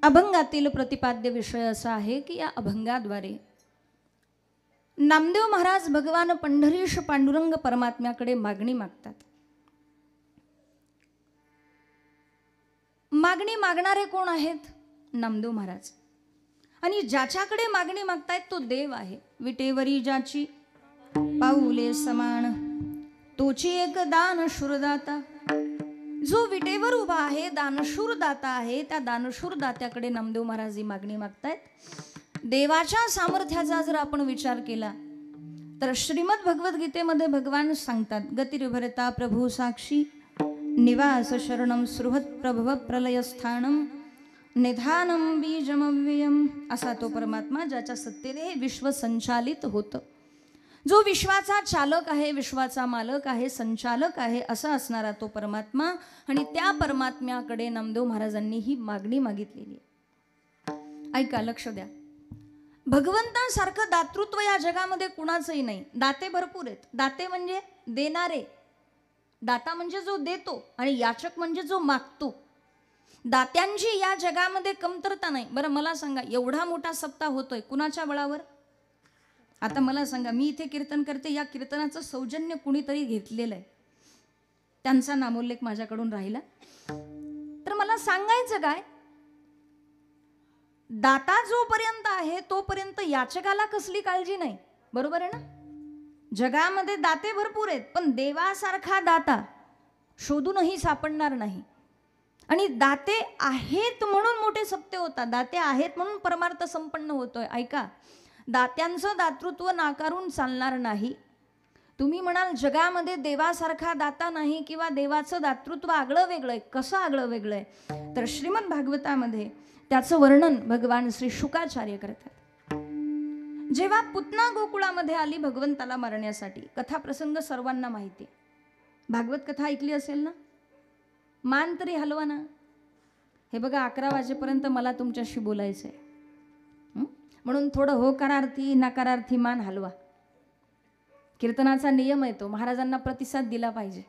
अभंगातील प्रतिपाद्य विषय असा आहे की या अभंगाद्वारे नामदेव महाराज भगवान पंढरीश पांडुरंग परमात्म्याकडे मागणी मागतात. मागणी मागणारे कोण आहेत? नामदेव महाराज. आणि ज्याच्याकडे मागणी मागतायत तो देव आहे. विटेवरी ज्याची पाऊले समान तोची एक दानशूर दाता. जो विटेवर उभा आहे, दानशूर दाता आहे, त्या दानशूर दात्याकडे नामदेव महाराज ही मागणी मागतायत. देवाच्या सामर्थ्याचा जर आपण विचार केला तर श्रीमद भगवद्गीतेमध्ये भगवान सांगतात, गतिर्भरता प्रभू साक्षी निवास शरणम सुहृत प्रभव प्रलयस्थानम निधानम बीजमव्ययम. असा तो परमात्मा ज्याच्या सत्तेने हे विश्व संचालित होतं. जो विश्वाचा चालक आहे, विश्वाचा मालक आहे, संचालक आहे, असा असणारा तो परमात्मा. आणि त्या परमात्म्याकडे नामदेव महाराजांनी ही मागणी मागितलेली आहे. ऐका, लक्ष द्या. भगवंतासारखं दातृत्व या जगामध्ये कुणाचंही नाही. दाते भरपूर आहेत. दाते म्हणजे देणारे. दाता म्हणजे जो देतो आणि याचक म्हणजे जो मागतो. दात्यांची या जगामध्ये कमतरता नाही. बरं मला सांगा, एवढा मोठा सप्ताह होतोय कुणाच्या बळावर? आता मला सांगा, मी इथे कीर्तन करते, या कीर्तनाचं सौजन्य कुणीतरी घेतलेलं आहे, त्यांचा नामोल्लेख माझ्याकडून राहिला तर मला सांगायचं काय? दाता जोपर्यंत आहे तोपर्यंत याचकाला कसली काळजी नाही. बरोबर आहे ना? जगामध्ये दाते भरपूर आहेत, पण देवासारखा दाता शोधूनही सापडणार नाही. आणि दाते आहेत म्हणून मोठे सत्य होतात. दाते आहेत म्हणून परमार्थ संपन्न होतोय. ऐका, दात्यांचं दातृत्व नाकारून चालणार नाही. तुम्ही म्हणाल जगामध्ये देवासारखा दाता नाही किंवा देवाचं दातृत्व आगळं वेगळं आहे. कसं आगळं वेगळं आहे? तर श्रीमद भागवतामध्ये त्याचं वर्णन भगवान श्री शुकाचार्य करतात. जेव्हा पुतना गोकुळामध्ये आली भगवंताला मारण्यासाठी, कथा प्रसंग सर्वांना माहिती आहे. भागवत कथा ऐकली असेल ना? मान तरी हलवा ना. हे बघा, 11 वाजेपर्यंत मला तुमच्याशी बोलायचं आहे, म्हणून थोडं होकारार्थी नकारार्थी मान हलवा. कीर्तनाचा नियम आहे तो. महाराजांना प्रतिसाद दिला पाहिजे.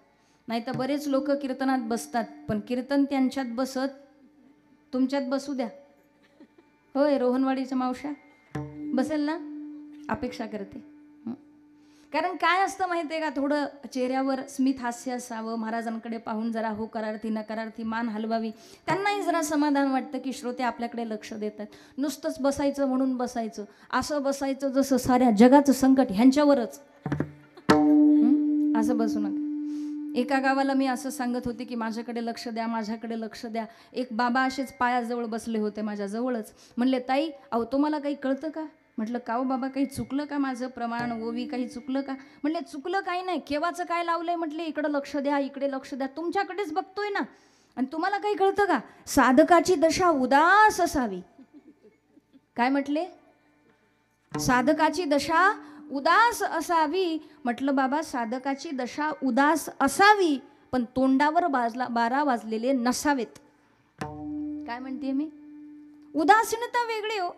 नाही तर बरेच लोक कीर्तनात बसतात, पण कीर्तन त्यांच्यात बसत तुमच्यात बसू द्या. होय, रोहनवाडीच्या मावश्या बसेल ना? अपेक्षा करते. कारण काय असतं माहिती आहे का, थोडं चेहऱ्यावर स्मित हास्य असावं, महाराजांकडे पाहून जरा होकारार्थी नकारार्थी मान हलवावी, त्यांनाही जरा समाधान वाटतं की श्रोते आपल्याकडे लक्ष देतात. नुसतंच बसायचं म्हणून बसायचं, असं बसायचं जसं साऱ्या जगाचं संकट ह्यांच्यावरच, असं बसू नका. एका गावाला मी असं सांगत होते की माझ्याकडे लक्ष द्या, माझ्याकडे लक्ष द्या. एक बाबा असेच पायाजवळ बसले होते माझ्याजवळच. म्हणले, ताई अहो तुम्हाला काही कळतं का? म्हटलं, का हो बाबा, काही चुकलं का? माझं प्रमाण ओवी काही चुकलं का? म्हणले, चुकलं काही नाही, केव्हाचं काय लावलंय? म्हटले, इकडं लक्ष द्या, इकडे लक्ष द्या, तुमच्याकडेच बघतोय ना. आणि तुम्हाला काही कळतं का? साधकाची दशा उदास असावी. काय म्हटले? साधकाची दशा उदास असावी. म्हटलं, बाबा साधकाची दशा उदास असावी, पण तोंडावर 12 वाजलेले नसावेत. काय म्हणते मी? उदासीनता वेगळी हो.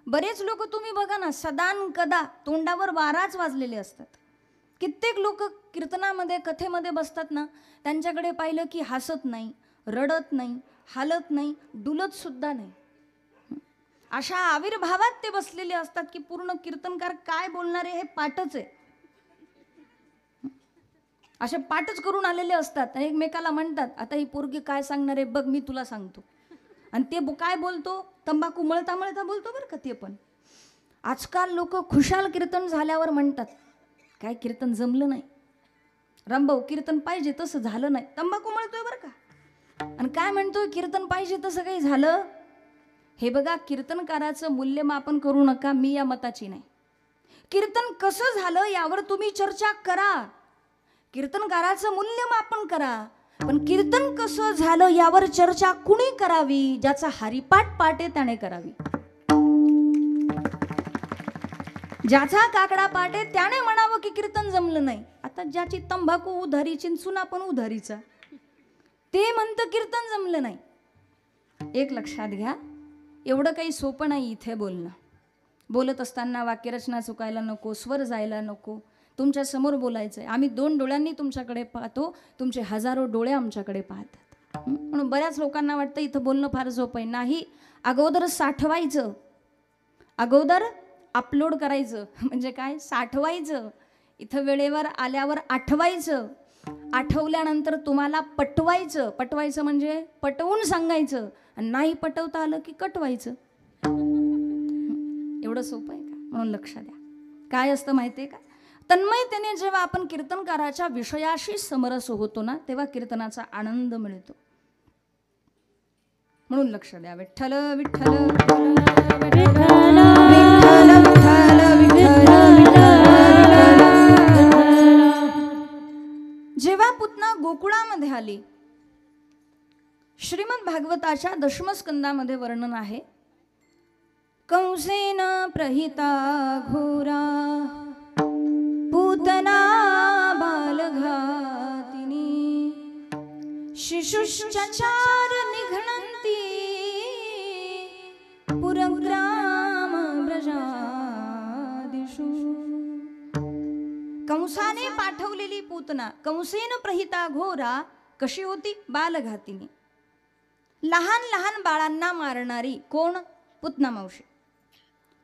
बरेच लोक तुम्ही बघा ना, सदान कदा तोंडावर 12च वाजलेले असतात. कित्येक लोक कीर्तनामध्ये कथेमध्ये बसतात ना, त्यांच्याकडे पाहिलं की हसत नाही, रडत नाही, हालत नाही, डुलत सुद्धा नाही. अशा आविर्भावात ते बसलेले असतात की पूर्ण कीर्तनकार काय बोलणारे हे पाठच आहे. असे पाठच करून आलेले असतात आणि एकमेकाला म्हणतात, आता ही पोरगी काय सांगणार आहे बघ, मी तुला सांगतो. आणि ते काय बोलतो? तंबाखू मळता मळता बोलतो बरं का. ते पण आजकाल लोक खुशाल कीर्तन झाल्यावर म्हणतात, काय कीर्तन जमलं नाही रामभाऊ, कीर्तन पाहिजे तसं झालं नाही. तंबाखू मळतोय बरं का. आणि काय म्हणतोय? कीर्तन पाहिजे तसं काही झालं. हे बघा, कीर्तनकाराचं मूल्यमापन करू नका, मी या मताची नाही. कीर्तन कसं झालं यावर तुम्ही चर्चा करा, कीर्तनकाराचं मूल्यमापन करा, पण कीर्तन कसं झालं यावर चर्चा कुणी करावी? ज्याचा हरिपाठ पाठ आहे त्याने करावी. ज्याचा काकडा पाठ आहे त्याने म्हणावं की कीर्तन जमलं नाही. आता ज्याची तंबाखू उधारी, चिंचुना पण उधारीचा, ते म्हणतं कीर्तन जमलं नाही. एक लक्षात घ्या, एवढं काही सोपं नाही इथे बोलणं. बोलत असताना वाक्यरचना चुकायला नको, स्वर जायला नको. तुमच्या समोर बोलायचंय. आम्ही 2 डोळ्यांनी तुमच्याकडे पाहतो, तुमचे हजारो डोळे आमच्याकडे पाहतात. म्हणून बऱ्याच लोकांना वाटतं इथं बोलणं फार सोपं आहे. नाही, अगोदर साठवायचं, अगोदर अपलोड करायचं. म्हणजे काय? साठवायचं, इथं वेळेवर आल्यावर आठवायचं, आठवल्यानंतर तुम्हाला पटवायचं. पटवायचं म्हणजे पटवून सांगायचं, आणि नाही पटवता आलं की कटवायचं. एवढं सोपं आहे का? म्हणून लक्ष द्या. काय असतं माहिती आहे का? तन्मयतेने जेव्हा आपण कीर्तनकाराच्या विषयाशी समरस होतो ना, तेव्हा कीर्तनाचा आनंद मिळतो. म्हणून लक्ष द्या. विठ्ठल विठ्ठल विठ्ठल जेव्हा पुतना गोकुळामध्ये आली, श्रीमद भागवताच्या दशमस्कंदामध्ये वर्णन आहे. कंसेन प्रहिता घोरा पूतना बालघातिनी शिशुश्चचार निघ्नन्ति पुरग्राम व्रजादिषु. कंसाने पाठवलेली पूतना, कंसेन प्रहिता घोरा कशी होती? बालघातिनी, लहान लहान बाळांना मारणारी. कोण? पूतना मावशी.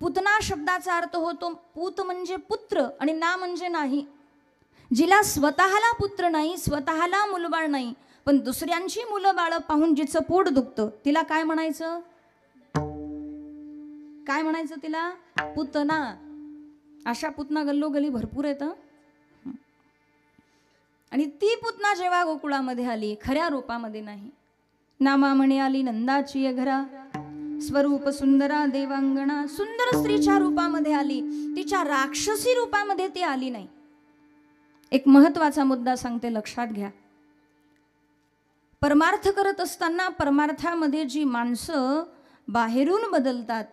पूतना शब्दाचा अर्थ होतो, पूत म्हणजे पुत्र आणि ना म्हणजे नाही. जिला स्वतःला पुत्र नाही, स्वतःला मुलबाळ नाही, पण दुसऱ्यांची मुलं बाळ पाहून जिचं पोट दुखतं, तिला काय म्हणायचं? काय म्हणायचं तिला? पूतना. अशा पूतना गल्लोगल्ली भरपूर येतं. आणि ती पूतना जेव्हा गोकुळामध्ये आली, खऱ्या रूपामध्ये नाही, नामामणी आली नंदाची घरा, स्वरूप सुंदरा देवांगणा, सुंदर स्त्रीच्या रूपामध्ये आली, तिच्या राक्षसी रूपामध्ये ती आली नाही. एक महत्वाचा मुद्दा सांगते, लक्षात घ्या. परमार्थ करत असताना परमार्थामध्ये जी माणसं बाहेरून बदलतात,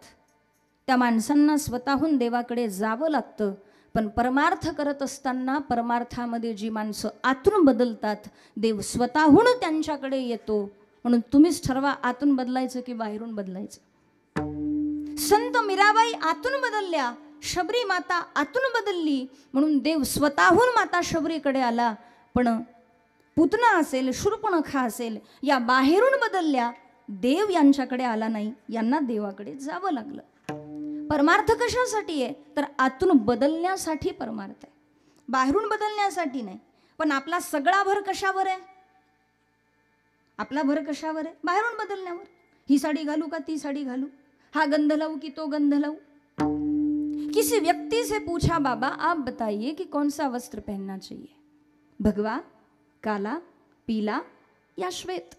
त्या माणसांना स्वतःहून देवाकडे जावं लागतं. पण परमार्थ करत असताना परमार्थामध्ये जी माणसं आतून बदलतात, देव स्वतःहून त्यांच्याकडे येतो. म्हणून तुम्हीच ठरवा, आतून बदलायचं की बाहेरून बदलायचं. संत मीराबाई आतून बदलल्या, शबरी माता आतून बदलली, म्हणून देव स्वतःहून माता शबरीकडे आला. पण पूतना असेल, शूर्पणखा असेल, या बाहेरून बदलल्या, देव यांच्याकडे आला नाही, यांना देवाकडे जावं लागलं. परमार्थ कशासाठी आहे? तर आतून बदलण्यासाठी परमार्थ आहे, बाहेरून बदलण्यासाठी नाही. पण आपला सगळा भर कशावर आहे? आपला भर कशावर आहे? बाहेरून बदलण्यावर. ही साडी घालू का ती साडी घालू, हा गंध लावू की तो गंध लावू. किसी व्यक्ति से पूछा, बाबा आप बताइए कि कौन सा वस्त्र पहनना चाहिए, भगवा, काला, पीला या श्वेत.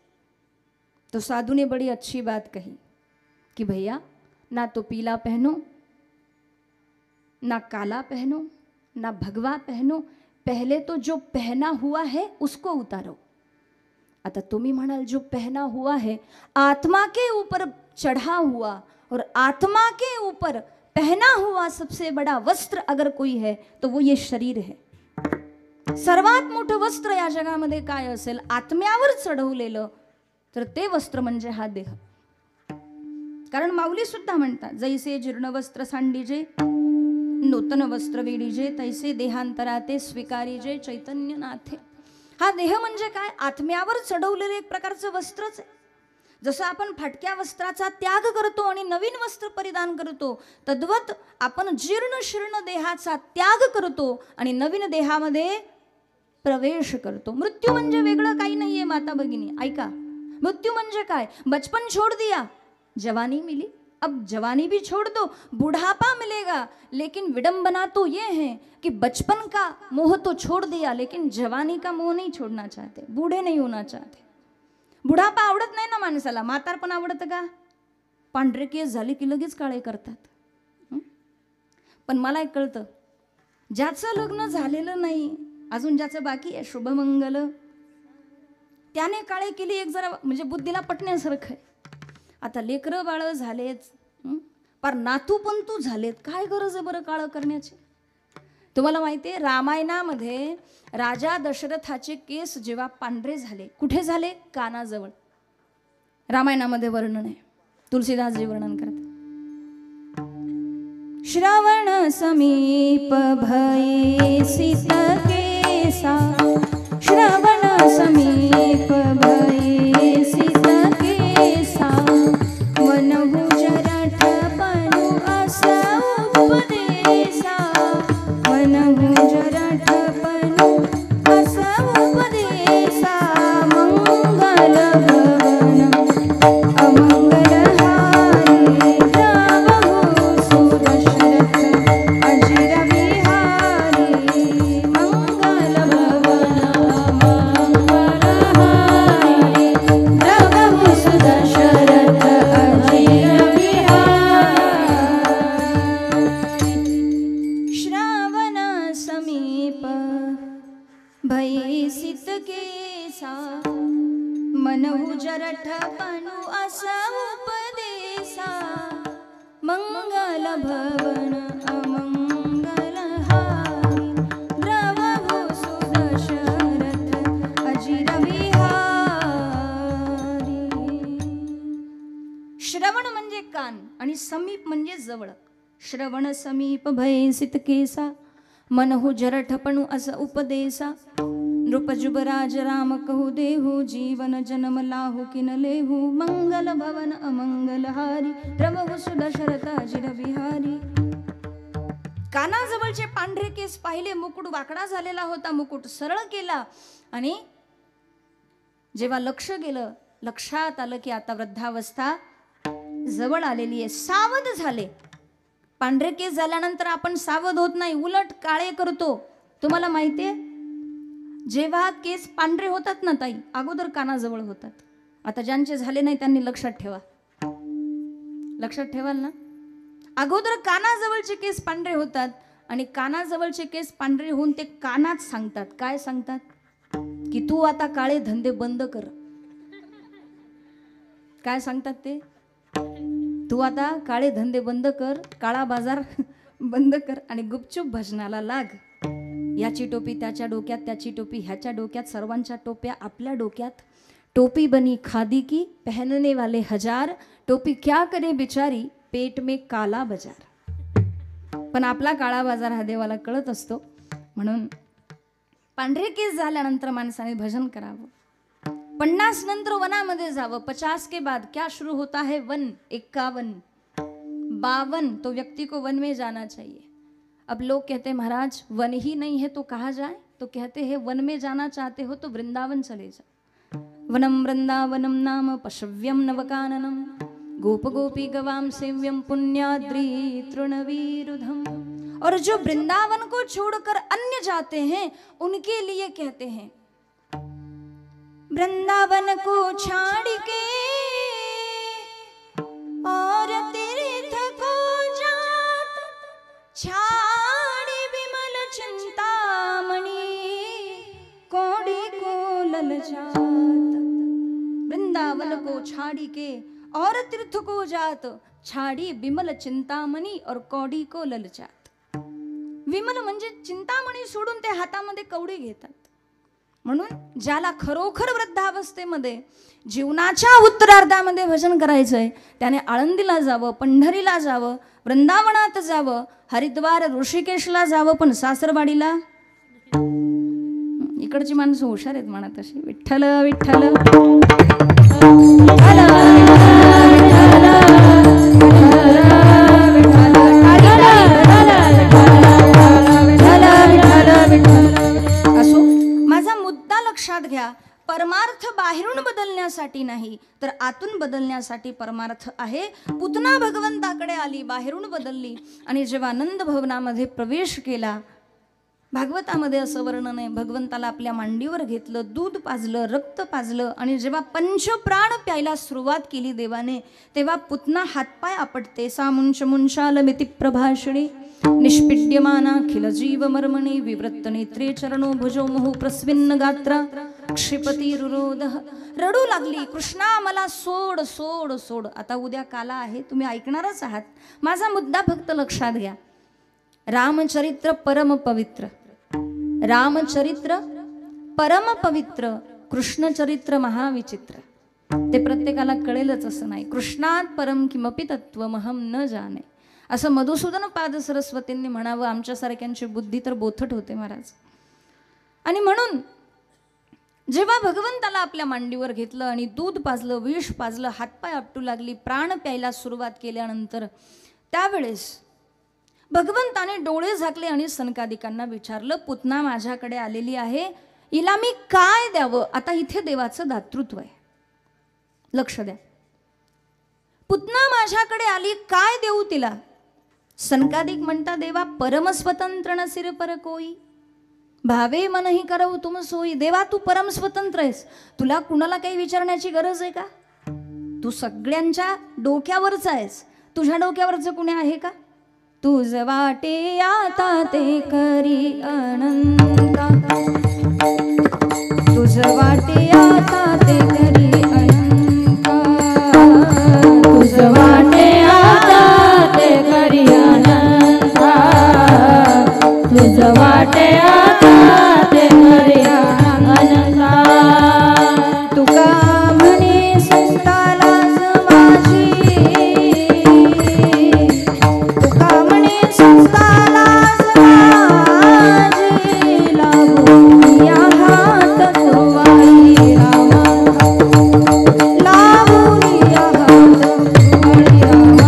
तो साधु ने बड़ी अच्छी बात कही कि भैया ना तो पीला पहनो, ना काला पहनो, ना भगवा पहनो, पहले तो जो पहना हुआ है उसको उतारो. आता तुम्ही म्हणाल, जो पहना हुआ है आत्मा के ऊपर चढ़ा हुआ, और आत्मा के ऊपर पहना हुआ सबसे बड़ा वस्त्र अगर कोई है तो वो ये शरीर है. सर्वात मोठं वस्त्र या जगामध्ये काय असेल? आत्म्यावर चढवलेलं, तर ते वस्त्र म्हणजे हा देह. कारण माऊली सुद्धा म्हणतात, जैसे जीर्ण वस्त्र सांडीजे, नूतन वस्त्र वेडीजे, तैसे देहांतराते स्वीकारीजे चैतन्य नाथे. हा देह म्हणजे काय? आत्म्यावर चढवलेलं एक प्रकारचं वस्त्रच आहे. जसं आपण फाटक्या वस्त्राचा त्याग करतो आणि नवीन वस्त्र परिधान करतो, तद्वत आपण जीर्ण शीर्ण देहाचा त्याग करतो आणि नवीन देहामध्ये प्रवेश करतो. मृत्यू म्हणजे वेगळं काही नाहीये माता भगिनी, ऐका. मृत्यू म्हणजे काय? बचपन छोड़ दिया, जवानी मिली, अब जवानी भी छोड़ दो, बुढ़ापा मिलेगा. लेकिन विडंबना तो ये है कि बचपन का मोह तो छोड़ दिया, लेकिन जवानी का मोह नहीं छोड़ना चाहते, बूढ़े नहीं होना चाहते. बुढ़ापा आवडत नाही ना माणसाला, म्हातारपण आवडतं का? पांढरे केस झाले की लगेच काळे करतात. पण मला एक कळतं, ज्याचं लग्न झालेलं नाही, अजून ज्याचं बाकी आहे शुभमंगल, त्याने काळे केली एक जरा म्हणजे बुद्धीला पटण्यासारखं आहे. आता लेकरं बाळ झालेत, पर नातू पण तू झालेत, काय गरज आहे बरं काळं करण्याची? तुम्हाला माहिती आहे, रामायणामध्ये राजा दशरथाचे केस जेव्हा पांढरे झाले, कुठे झाले? कानाजवळ. रामायणामध्ये वर्णन आहे, तुलसीदासजी वर्णन करतात. श्रवण समीप भये सीत केसा, श्रवण समीप भये मनहु जरठपणु असा उपदेसा मंगल भवन अमंगल हारी द्रवहु सुदशरथ अजिर विहारी. श्रवण म्हणजे कान आणि समीप म्हणजे जवळ. श्रवण समीप भयसित केसा मनहु जरठपणु अस उपदेसा. नृपजुबराज राम कहु देहु जीवन जन्म लाहु किन लेहु मंगल भवन अमंगल हारी द्रवहु सुदशरथ अजिर विहारी. कानाजवळचे पांढरे केस पाहिले, मुकुट वाकडा झालेला होता, मुकुट सरळ केला आणि जेव्हा लक्ष गेलं, लक्षात आलं की आता वृद्धावस्था जवळ आलेली आहे. सावध झाले. पांढरे केस झाल्यानंतर आपण सावध होत नाही, उलट काळे करतो. तुम्हाला माहितीये, जेव्हा केस पांढरे होतात ना ताई, अगोदर कानाजवळ होतात. आता ज्यांचे झाले नाही त्यांनी लक्षात ठेवा, लक्षात ठेवाल ना. अगोदर कानाजवळचे केस पांढरे होतात आणि कानाजवळचे केस पांढरे होऊन ते कानात सांगतात. काय सांगतात? की तू आता काळे धंदे बंद कर. काय सांगतात ते? तू आता काळे धंदे बंद कर, काळा बाजार बंद कर आणि गुपचूप भजनाला लाग. याची टोपी त्याच्या डोक्यात, त्याची टोपी ह्याच्या डोक्यात, सर्वांच्या टोप्या आपल्या डोक्यात. टोपी बनी खादी की पहनने वाले हजार, टोपी क्या करे बिचारी पेट में काला बाजार. पण आपला काळा बाजार हा देवाला कळत असतो. म्हणून पांढरे केस झाल्यानंतर माणसाने भजन करावं. 50 नंतर वनामध्ये जावं. 50 के बाद क्या शुरू होता है? वन. 51, 52 तो व्यक्ति को वन में जाना चाहिए. अब लोग कहते हैं महाराज वन ही नहीं है तो कहाँ जाए? तो कहते हैं वन में जाना चाहते हो तो वृंदावन चले जाओ. वनम वृंदावनम नाम पशव्यम नवकाननम गोप गोपी गवाम सेव्यम पुण्याद्री तृणवीरुधम. और जो वृंदावन को छोड़कर अन्य जाते हैं उनके लिए कहते हैं वृंदावन को छाड़ के और तीर्थ को जात छाड़ी विमल चिंतामणि कोड़ी को ललचात. वृंदावन को छाड़ी के और तीर्थ को जात छाड़ी विमल चिंतामणि और कौडी को ललचात. विमल म्हणजे चिंतामणी सोडून ते हातामध्ये कवडी घेतात. म्हणून ज्याला खरोखर वृद्धावस्थेमध्ये जीवनाच्या उत्तरार्धामध्ये भजन करायचंय त्याने आळंदीला जावं, पंढरीला जावं, वृंदावनात जावं, हरिद्वार ऋषिकेशला जावं, पण सासरवाडीला इकडची माणसं हुशार आहेत म्हणा तशी. विठ्ठल विठ्ठल असो. माझा मुद्दा लक्षात घ्या. परमार्थ बाहेरून बदलण्यासाठी नाही तर आतून बदलण्यासाठी परमार्थ आहे. पुतना भगवंताकडे आली, बाहेरून बदलली आणि जेव्हा आनंद भवनामध्ये प्रवेश केला, भागवतामध्ये असं वर्णन आहे, भगवंताला आपल्या मांडीवर घेतलं, दूध पाजलं, रक्त पाजलं आणि जेव्हा पंचप्राण प्यायला सुरुवात केली देवाने, तेव्हा पुतना हातपाय आपटते. सा मुंच मुंचाल मिती प्रभाषणे निष्पिड्यमानाखिल जीव मर्मणे विवृत्त नेत्रे चरणो भुजो मुहु प्रस्विन्न गात्रा क्षिपती रुरोध. रडू लागली, कृष्णा मला सोड सोड सोड. आता उद्या काला आहे, तुम्ही ऐकणारच आहात. माझा मुद्दा फक्त लक्षात घ्या. रामचरित्र परम पवित्र, रामचरित्र परम पवित्र, कृष्णचरित्र महाविचित्र. ते प्रत्येकाला कळेलच असं नाही. कृष्णात परम किमपि तत्त्वमहं न जाने असं मधुसूदन पाद सरस्वतींनी म्हणावं. आमच्यासारख्यांची बुद्धी तर बोथट होते महाराज. आणि म्हणून जेव्हा भगवंताला आपल्या मांडीवर घेतलं आणि दूध पाजलं, विष पाजलं, हातपाय आपटू लागली, प्राण प्यायला सुरुवात केल्यानंतर त्यावेळेस भगवंताने डोळे झाकले आणि सनकादिकांना विचारलं, पुतना माझ्याकडे आलेली आहे, हिला मी काय द्यावं? आता इथे देवाचं दातृत्व आहे. लक्ष द्या. माझ्याकडे आली, काय देऊ तिला? सनकादिक म्हणता, देवा परमस्वतंत्र नसिर पर कोई, भावे मनही करऊ तुम सोई. देवा तू परम स्वतंत्र आहेस, तुला कुणाला काही विचारण्याची गरज आहे का? तू सगळ्यांच्या डोक्यावरच आहेस, तुझ्या डोक्यावरचं कुणी आहे का? तुझ वाटे आता ते करी अनंता, तुझ वाटे आता ते करी अनंता, तुझ वाटे आता ते करी अनंता, तुझ वाटे आता ते करी अनंता. तुका म्हणे संताला माझी, तुका म्हणे संताला माझी, लागू या हात तुवाई रामा, लागू या हात तुवाई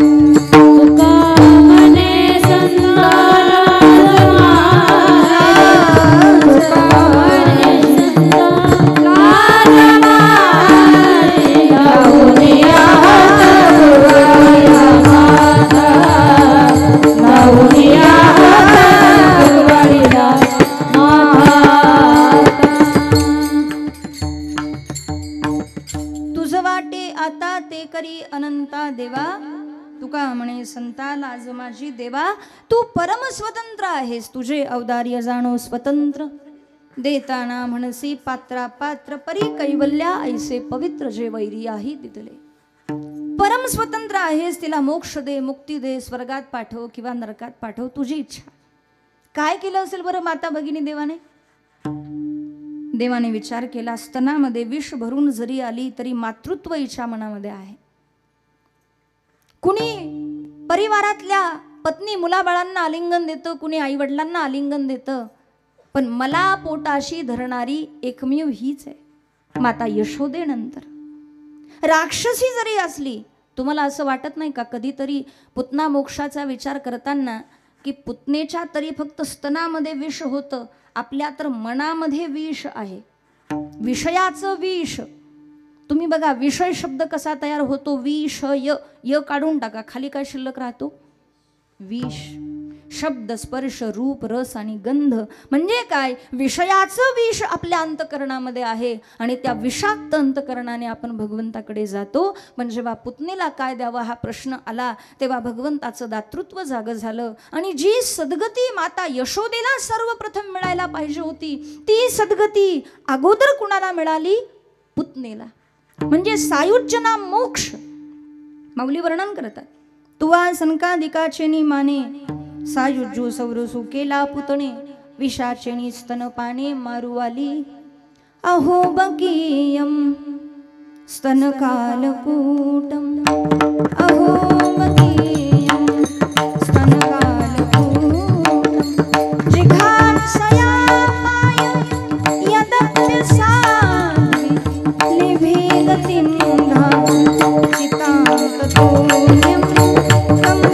रामा. तुका म्हणे संताला करी अनंता. देवा तुका म्हणे संता लाज माझी, देवा तू परम स्वतंत्र आहेस, तुझे औदार्य जाणो स्वतंत्र. देताना म्हणसी पात्रा पात्र, परी कैवल्या ऐसे पवित्र जे वैरी आहे तिथले. परम स्वतंत्र आहेस, तिला मोक्ष दे, मुक्ती दे, स्वर्गात पाठव किंवा नरकात पाठव, तुझी इच्छा. काय केलं असेल बरं माता भगिनी देवाने? देवाने विचार केला, स्तनामध्ये विष भरून जरी आली तरी मातृत्व इच्छा मनामध्ये आहे. कुणी परिवारातल्या पत्नी मुलाबाळांना आलिंगन देतं, कुणी आई वडिलांना आलिंगन देतं, पण मला पोटाशी धरणारी एकमेव हीच आहे, माता यशोदेनंतर. राक्षसी जरी असली, तुम्हाला असं वाटत नाही का कधीतरी पुतना मोक्षाचा विचार करताना की पुतनेच्या तरी फक्त स्तनामध्ये विष होतं, आपल्या तर मनामध्ये विष आहे, विषयाचं विष. तुम्ही बघा विषय शब्द कसा तयार होतो, विषय, य काढून टाका, खाली काय शिल्लक राहतो? विष. शब्द स्पर्श रूप रस आणि गंध म्हणजे काय? विषयाचं विष आपल्या अंतकरणामध्ये आहे आणि त्या विषाक्त अंतकरणाने आपण भगवंताकडे जातो. पण जेव्हा पुतणीला काय द्यावं हा प्रश्न आला तेव्हा भगवंताचं दातृत्व जागं झालं आणि जी सद्गती माता यशोदेला सर्वप्रथम मिळायला पाहिजे होती ती सद्गती अगोदर कुणाला मिळाली? पुतणीला. म्हणजे सायुज्यना मोक्ष. माऊली वर्णन करतात, तुवा सनकादिकाचे माने, सायुज्यो सौरसु केला पुतणे, विषाचेनी स्तनपाने मारू आली. अहो बकीयम स्तनकालकूटम, अहो बकीयम स्तनकालकूटम, जिघांसया पाय यदप्य साध्वी, लिभे गतिं धातु चितां ततोऽन्यं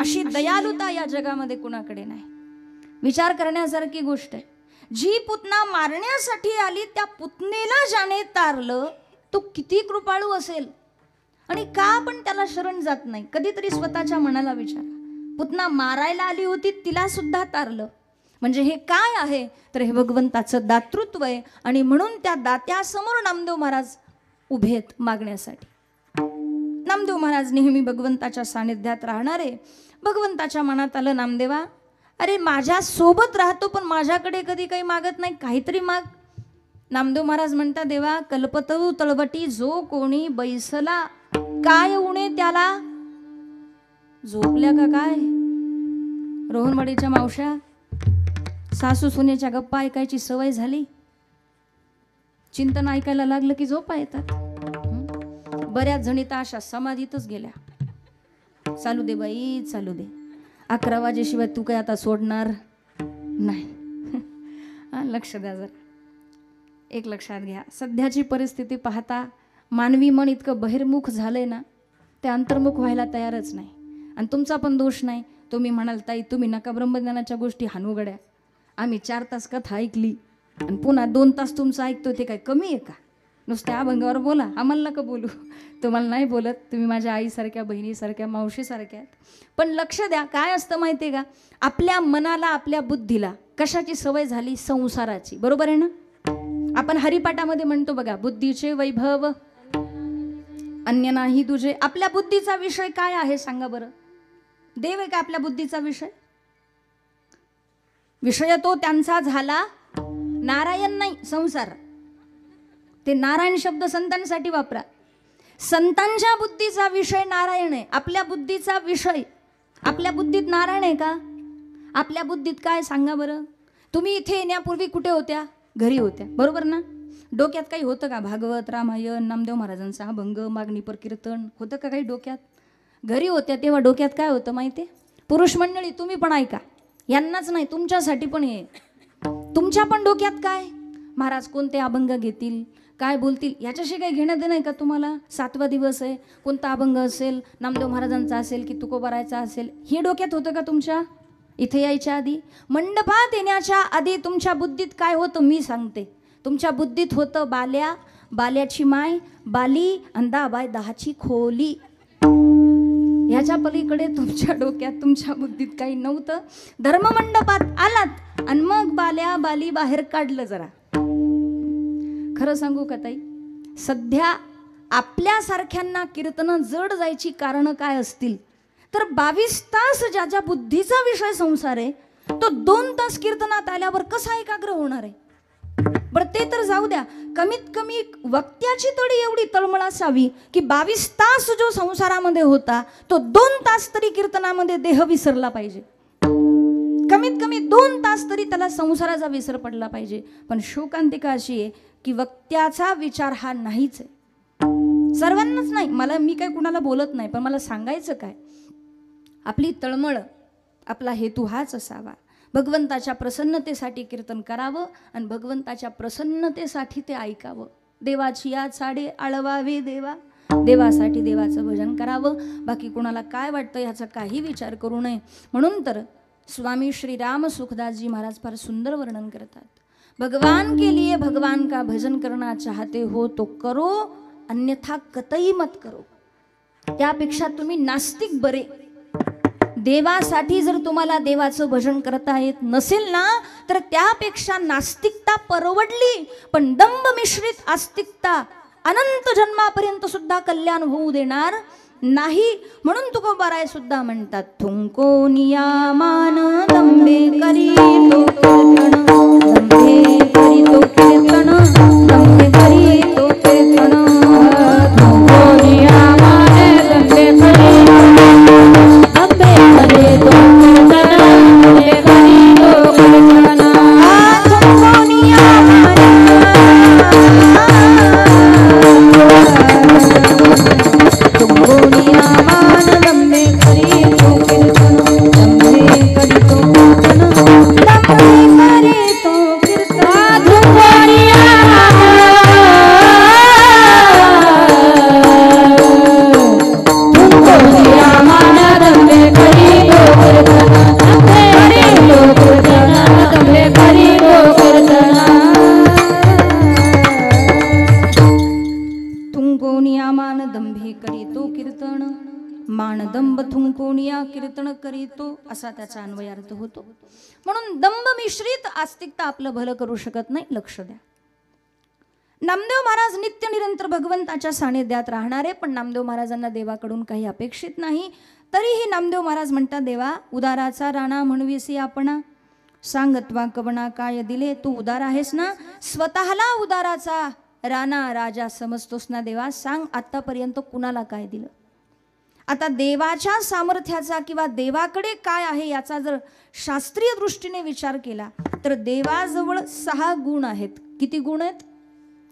अशी दयालुता या जगामध्ये कुणाकडे नाही. विचार करण्यासारखी गोष्ट आहे. जी पुतना मारण्यासाठी आली त्या पुतनेला ज्याने तारलं तो किती कृपाळू असेल आणि का आपण त्याला शरण जात नाही. कधीतरी स्वतःच्या मनाला विचारा. पुतना मारायला आली होती तिला सुद्धा तारलं म्हणजे हे काय आहे तर हे भगवंताचं दातृत्व आहे. आणि म्हणून त्या दात्यासमोर नामदेव महाराज उभे आहेत मागण्यासाठी. नामदेव महाराज नेहमी भगवंताच्या सानिध्यात राहणारे. भगवंताच्या मनात आलं नामदेवा अरे माझ्या सोबत राहतो पण माझ्याकडे कधी काही मागत नाही, काहीतरी माग. नामदेव महाराज म्हणता देवा कल्पतरू तळवटी जो कोणी बैसला काय उणे त्याला. झोपल्या का काय रोहनवाडीच्या मावश्या? सासू सुनेच्या गप्पा ऐकायची सवय झाली. चिंतन ऐकायला लागलं की झोपा येतात. बऱ्याच जणी तर अशा समाधीतच गेल्या. चालू दे बाई चालू दे, 11 वाजेशिवाय तू काय आता सोडणार नाही. लक्ष द्या जरा. एक लक्षात घ्या, सध्याची परिस्थिती पाहता मानवी मन इतकं बहिर्मुख झालंय ना ते अंतर्मुख व्हायला तयारच नाही. आणि तुमचा पण दोष नाही. तुम्ही म्हणाल ताई तुम्ही नका ब्रह्मज्ञानाच्या गोष्टी हानुगड्या. आम्ही 4 तास कथा ऐकली आणि पुन्हा 2 तास तुमचं ऐकतो ते काय कमी आहे का? नुसत्या अभंगावर बोला, आम्हाला नका बोलू. तुम्हाला नाही बोलत, तुम्ही माझ्या आईसारख्या बहिणीसारख्या मावशीसारख्या आहेत. पण लक्ष द्या काय असतं माहिती आहे का, आपल्या मनाला आपल्या बुद्धीला कशाची सवय झाली? संसाराची. बरोबर आहे ना? आपण हरिपाठामध्ये म्हणतो बघा, बुद्धीचे वैभव अन्य नाही तुझे. आपल्या बुद्धीचा विषय काय आहे सांगा बरं? देव आहे का आपल्या बुद्धीचा विषय? विषय तो त्यांचा झाला नारायण नाही, संसार. ते नारायण शब्द संतांसाठी वापरा. संतांच्या बुद्धीचा विषय नारायण आहे. आपल्या बुद्धीचा विषय, आपल्या बुद्धीत नारायण आहे का? आपल्या बुद्धीत काय सांगा बरं? तुम्ही इथे येण्यापूर्वी कुठे होत्या? घरी होत्या. बरोबर ना? डोक्यात काही होतं का? भागवत, रामायण, नामदेव महाराजांचा अभंग, मागणीपर कीर्तन होतं का काही डोक्यात? घरी होत्या तेव्हा डोक्यात काय होतं माहिती आहे? पुरुष मंडळी तुम्ही पण ऐका, यांनाच नाही तुमच्यासाठी पण हे. तुमच्या पण डोक्यात काय? महाराज कोणते अभंग घेतील, काय बोलतील याच्याशी काही घेणं देणं आहे का तुम्हाला? 7वा दिवस आहे, कोणता अभंग असेल, नामदेव महाराजांचा असेल की तुकोबारायचा असेल, हे डोक्यात होतं का तुमच्या? इथे यायच्या आधी, मंडपात येण्याच्या आधी तुमच्या बुद्धीत काय होतं मी सांगते. तुमच्या बुद्धीत होतं बाल्या, बाल्याची माय, बाली, अंदाबाय 10ची खोली. ह्याच्या पलीकडे तुमच्या डोक्यात तुमच्या बुद्धीत काही नव्हतं. धर्ममंडपात आलात आणि मग बाल्या बाली बाहेर काढलं. जरा खरं सांगू का ताई, सध्या आपल्यासारख्यांना कीर्तनं जड जायची कारणं काय असतील तर 22 तास ज्याच्या बुद्धीचा विषय संसार आहे तो 2 तास कीर्तनात आल्यावर कसा एकाग्र होणार आहे? बरं ते तर जाऊ द्या, कमीत कमी वक्त्याची तरी एवढी तळमळ असावी की 22 तास जो संसारामध्ये होता तो 2 तास तरी कीर्तनामध्ये देह विसरला पाहिजे. कमीत कमी 2 तास तरी त्याला संसाराचा विसर पडला पाहिजे. पण शोकांतिका अशी आहे की वक्त्याचा विचार हा नाहीच आहे. सर्वांनाच नाही, मला मी काय कुणाला बोलत नाही, पण मला सांगायचं काय, आपली तळमळ, आपला हेतू हाच असावा. भगवंताच्या प्रसन्नतेसाठी कीर्तन करावं आणि भगवंताच्या प्रसन्नतेसाठी ते ऐकावं. देवाची या साडे आळवावे देवा, देवासाठी देवाचं भजन करावं. बाकी कुणाला काय वाटतं ह्याचा काही विचार करू नये. म्हणून तर स्वामी श्री राम सुखदासजी महाराज फार सुंदर वर्णन करतात. भगवान के लिए भगवान का भजन करना चाहते हो तो करो, अन्यथा कतई मत करो. त्यापेक्षा तुम्ही नास्तिक बरे. देवासाठी जर तुम्हाला देवाचं भजन करता येत नसेल ना तर त्यापेक्षा नास्तिकता परवडली. पण दंभ मिश्रित आस्तिकता अनंत जन्मापर्यंत सुद्धा कल्याण होऊ देणार नाही. म्हणून तुकोबाराय सुद्धा म्हणतात, तुमको नियामान दंभे करी तो कीर्तन, दंभे करी तो कीर्तन, दंभे करी तो कीर्तन, तुमको नियामान दंभे करी दंभे करी तो कीर्तन, दंभे करी तो कीर्तन, तुमको नियामान तुमको नियामान दंभे करी तो कीर्तन, दंभे करी करीतो असा त्याचा अन्वयार्थ होतो. म्हणून दंभ मिश्रित आस्तिकता आपलं भलं करू शकत नाही. लक्ष द्या. नामदेव महाराज नित्य निरंतर भगवंताच्या सानिध्यात राहणारे, पण नामदेव महाराजांना देवाकडून काही अपेक्षित नाही. तरीही नामदेव महाराज म्हणतात, देवा उदाराचा राणा म्हणवीसी आपणा, सांगत्वा कवना काय दिले. तू उदार आहेस ना, स्वतःला उदाराचा राणा राजा समजतोस ना देवा, सांग आतापर्यंत कुणाला काय दिलं. आता देवाच्या सामर्थ्याचा किंवा देवाकडे काय आहे याचा जर शास्त्रीय दृष्टीने विचार केला तर देवाजवळ 6 गुण आहेत. किती गुण आहेत?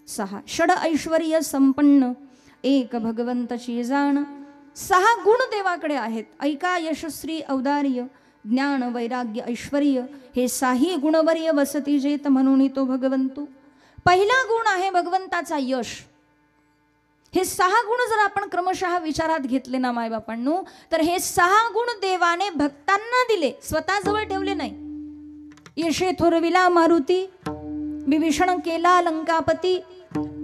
6. षड ऐश्वर्य संपन्न एक भगवंतची जाण. 6 गुण देवाकडे आहेत. ऐका, यशस्वी औदार्य ज्ञान वैराग्य ऐश्वर्य हे 6 गुणवर्य वसती जेत म्हणून तो भगवंतू. पहिला गुण आहे भगवंताचा यश. हे 6 गुण जर आपण क्रमशः विचारात घेतले ना मायबापांनो, तर हे 6 गुण देवाने भक्तांना दिले, स्वतःजवळ ठेवले नाही. यशे थोरविला मारुती, विभीषण केला लंकापती,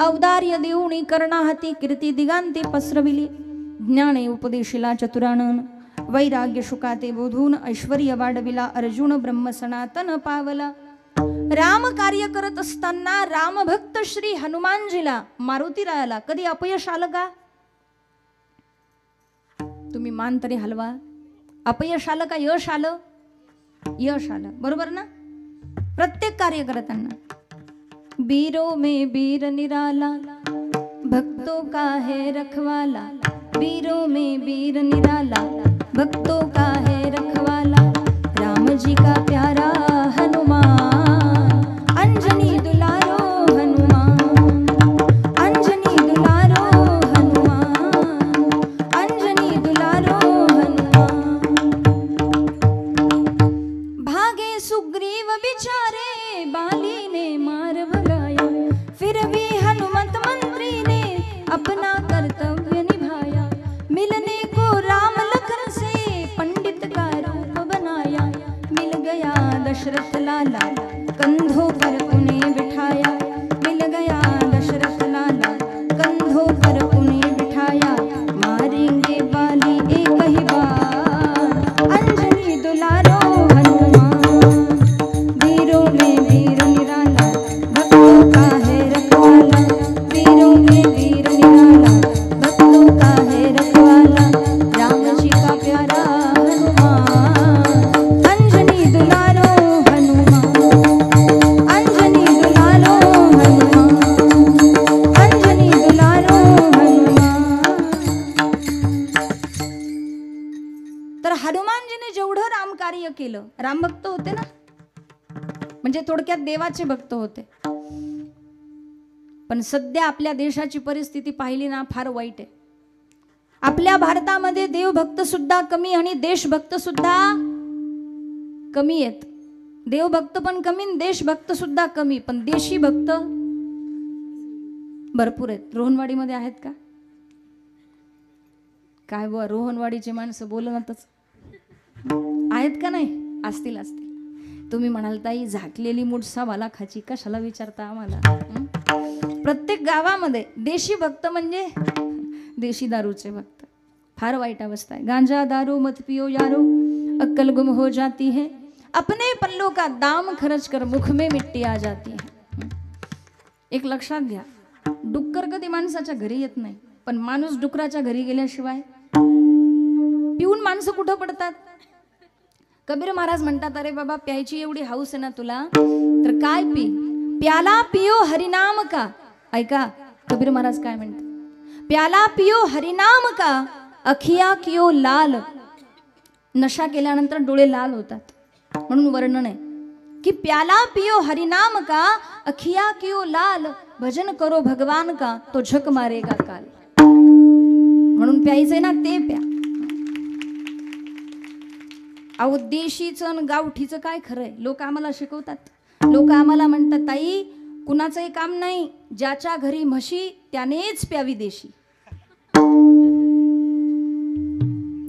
औदार्य देऊणी कर्णाहाती, कीर्ती दिगांती पसरविली, ज्ञाने उपदेशिला चतुरानन, वैराग्य शुकाते बोधून, ऐश्वर्य वाढविला अर्जुन, ब्रह्म सनातन पावला. राम कार्य करत असताना रामभक्त श्री हनुमानजीला, मारुतीरायाला कधी अपयश आलं का? तुम्ही मान तरी हलवा. अपयश आलं का यश आलं? यश आलं, बरोबर ना? प्रत्येक कार्य करताना बीरो में बीर निराला, भक्तों का है रखवाला. बीरो में बीर निराला, भक्तों का है रखवाला. राम जी का प्यारा हनुमान, अंजनी दुलारो हनुमान, अंजनी दुलारो हनुमान, अंजनी दुलारो हनुमान. भागे सुग्रीव बिचारे, बाली ने मार भगाया, फिर भी हनुमत मंत्री ने अपना कर्तव्य निभाया. मिलने को राम लखन से पंडित का रूप बनाया. मिल गया दशरथ लाला, कंधों पर उन्हें बिठाया. मिल गया दशरथ लाला, कंधों पर उन्हें बिठाया. मारेंगे बाली एक ही बार, अंजनी दुलारो हनुमान. वीरों में वीर निराला, भक्तों का है रखवाला. वीरों में वीर निराला, भक्तों का है रखवाला. राम जी का प्यारा हनुमान, अंजनी दुलारो हनुमान, अंजनी दुलारो हनुमान, अंजनी दुलारो हनुमान. तर हनुमानजीने जेवढं राम कार्य केलं, राम भक्त होते ना, म्हणजे थोडक्यात देवाचे भक्त होते. पण सध्या आपल्या देशाची परिस्थिती पाहिली ना, फार वाईट आहे. आपल्या भारतामध्ये देवभक्त सुद्धा कमी आणि देशभक्त सुद्धा कमी आहेत. देवभक्त पण कमी, देशभक्त सुद्धा कमी, पण देशी भक्त भरपूर आहेत. रोहनवाडीमध्ये आहेत का? काय बुवा, रोहनवाडीची माणसं बोलणातच आहेत का? नाही, असतील असतील. तुम्ही म्हणाल ताई झाकलेली मुठसा वाला खाची, कशाला विचारता आम्हाला? प्रत्येक गावामध्ये देशी भक्त म्हणजे देशी दारूचे भक्त. फार वाईट अवस्था आहे. गांजा दारू मत पियो यारो, अक्कल गुम हो जाती है. अपने पल्लों का दाम खर्च कर मुख में मिट्टी आ जाती है. एक लक्षात घ्या, डुक्कर कधी माणसाच्या घरी येत नाही, पण माणूस डुकराच्या घरी गेल्याशिवाय पिऊन माणसं कुठं पडतात? कबीर महाराज म्हणतात, अरे बाबा प्यायची एवढी हौस आहे ना तुला, तर काय पी. प्याला पियो हरिनाम का. ऐका कबीर महाराज काय म्हणतात, प्याला पियो हरिनाम का, अखिया कियो लाल. नशा केल्यानंतर डोळे लाल होतात, म्हणून वर्णन आहे की प्याला पियो हरिनाम का, अखिया कियो लाल. भजन करो भगवान का, तो झक मारेगा काल. म्हणून प्यायचंय ना ते प्या. अहो देशीचं आणि गावठीचं काय खरंय? लोक आम्हाला शिकवतात. लोक आम्हाला म्हणतात, ताई कुणाचंही काम नाही, ज्याच्या घरी म्हशी त्यानेच प्यावी देशी.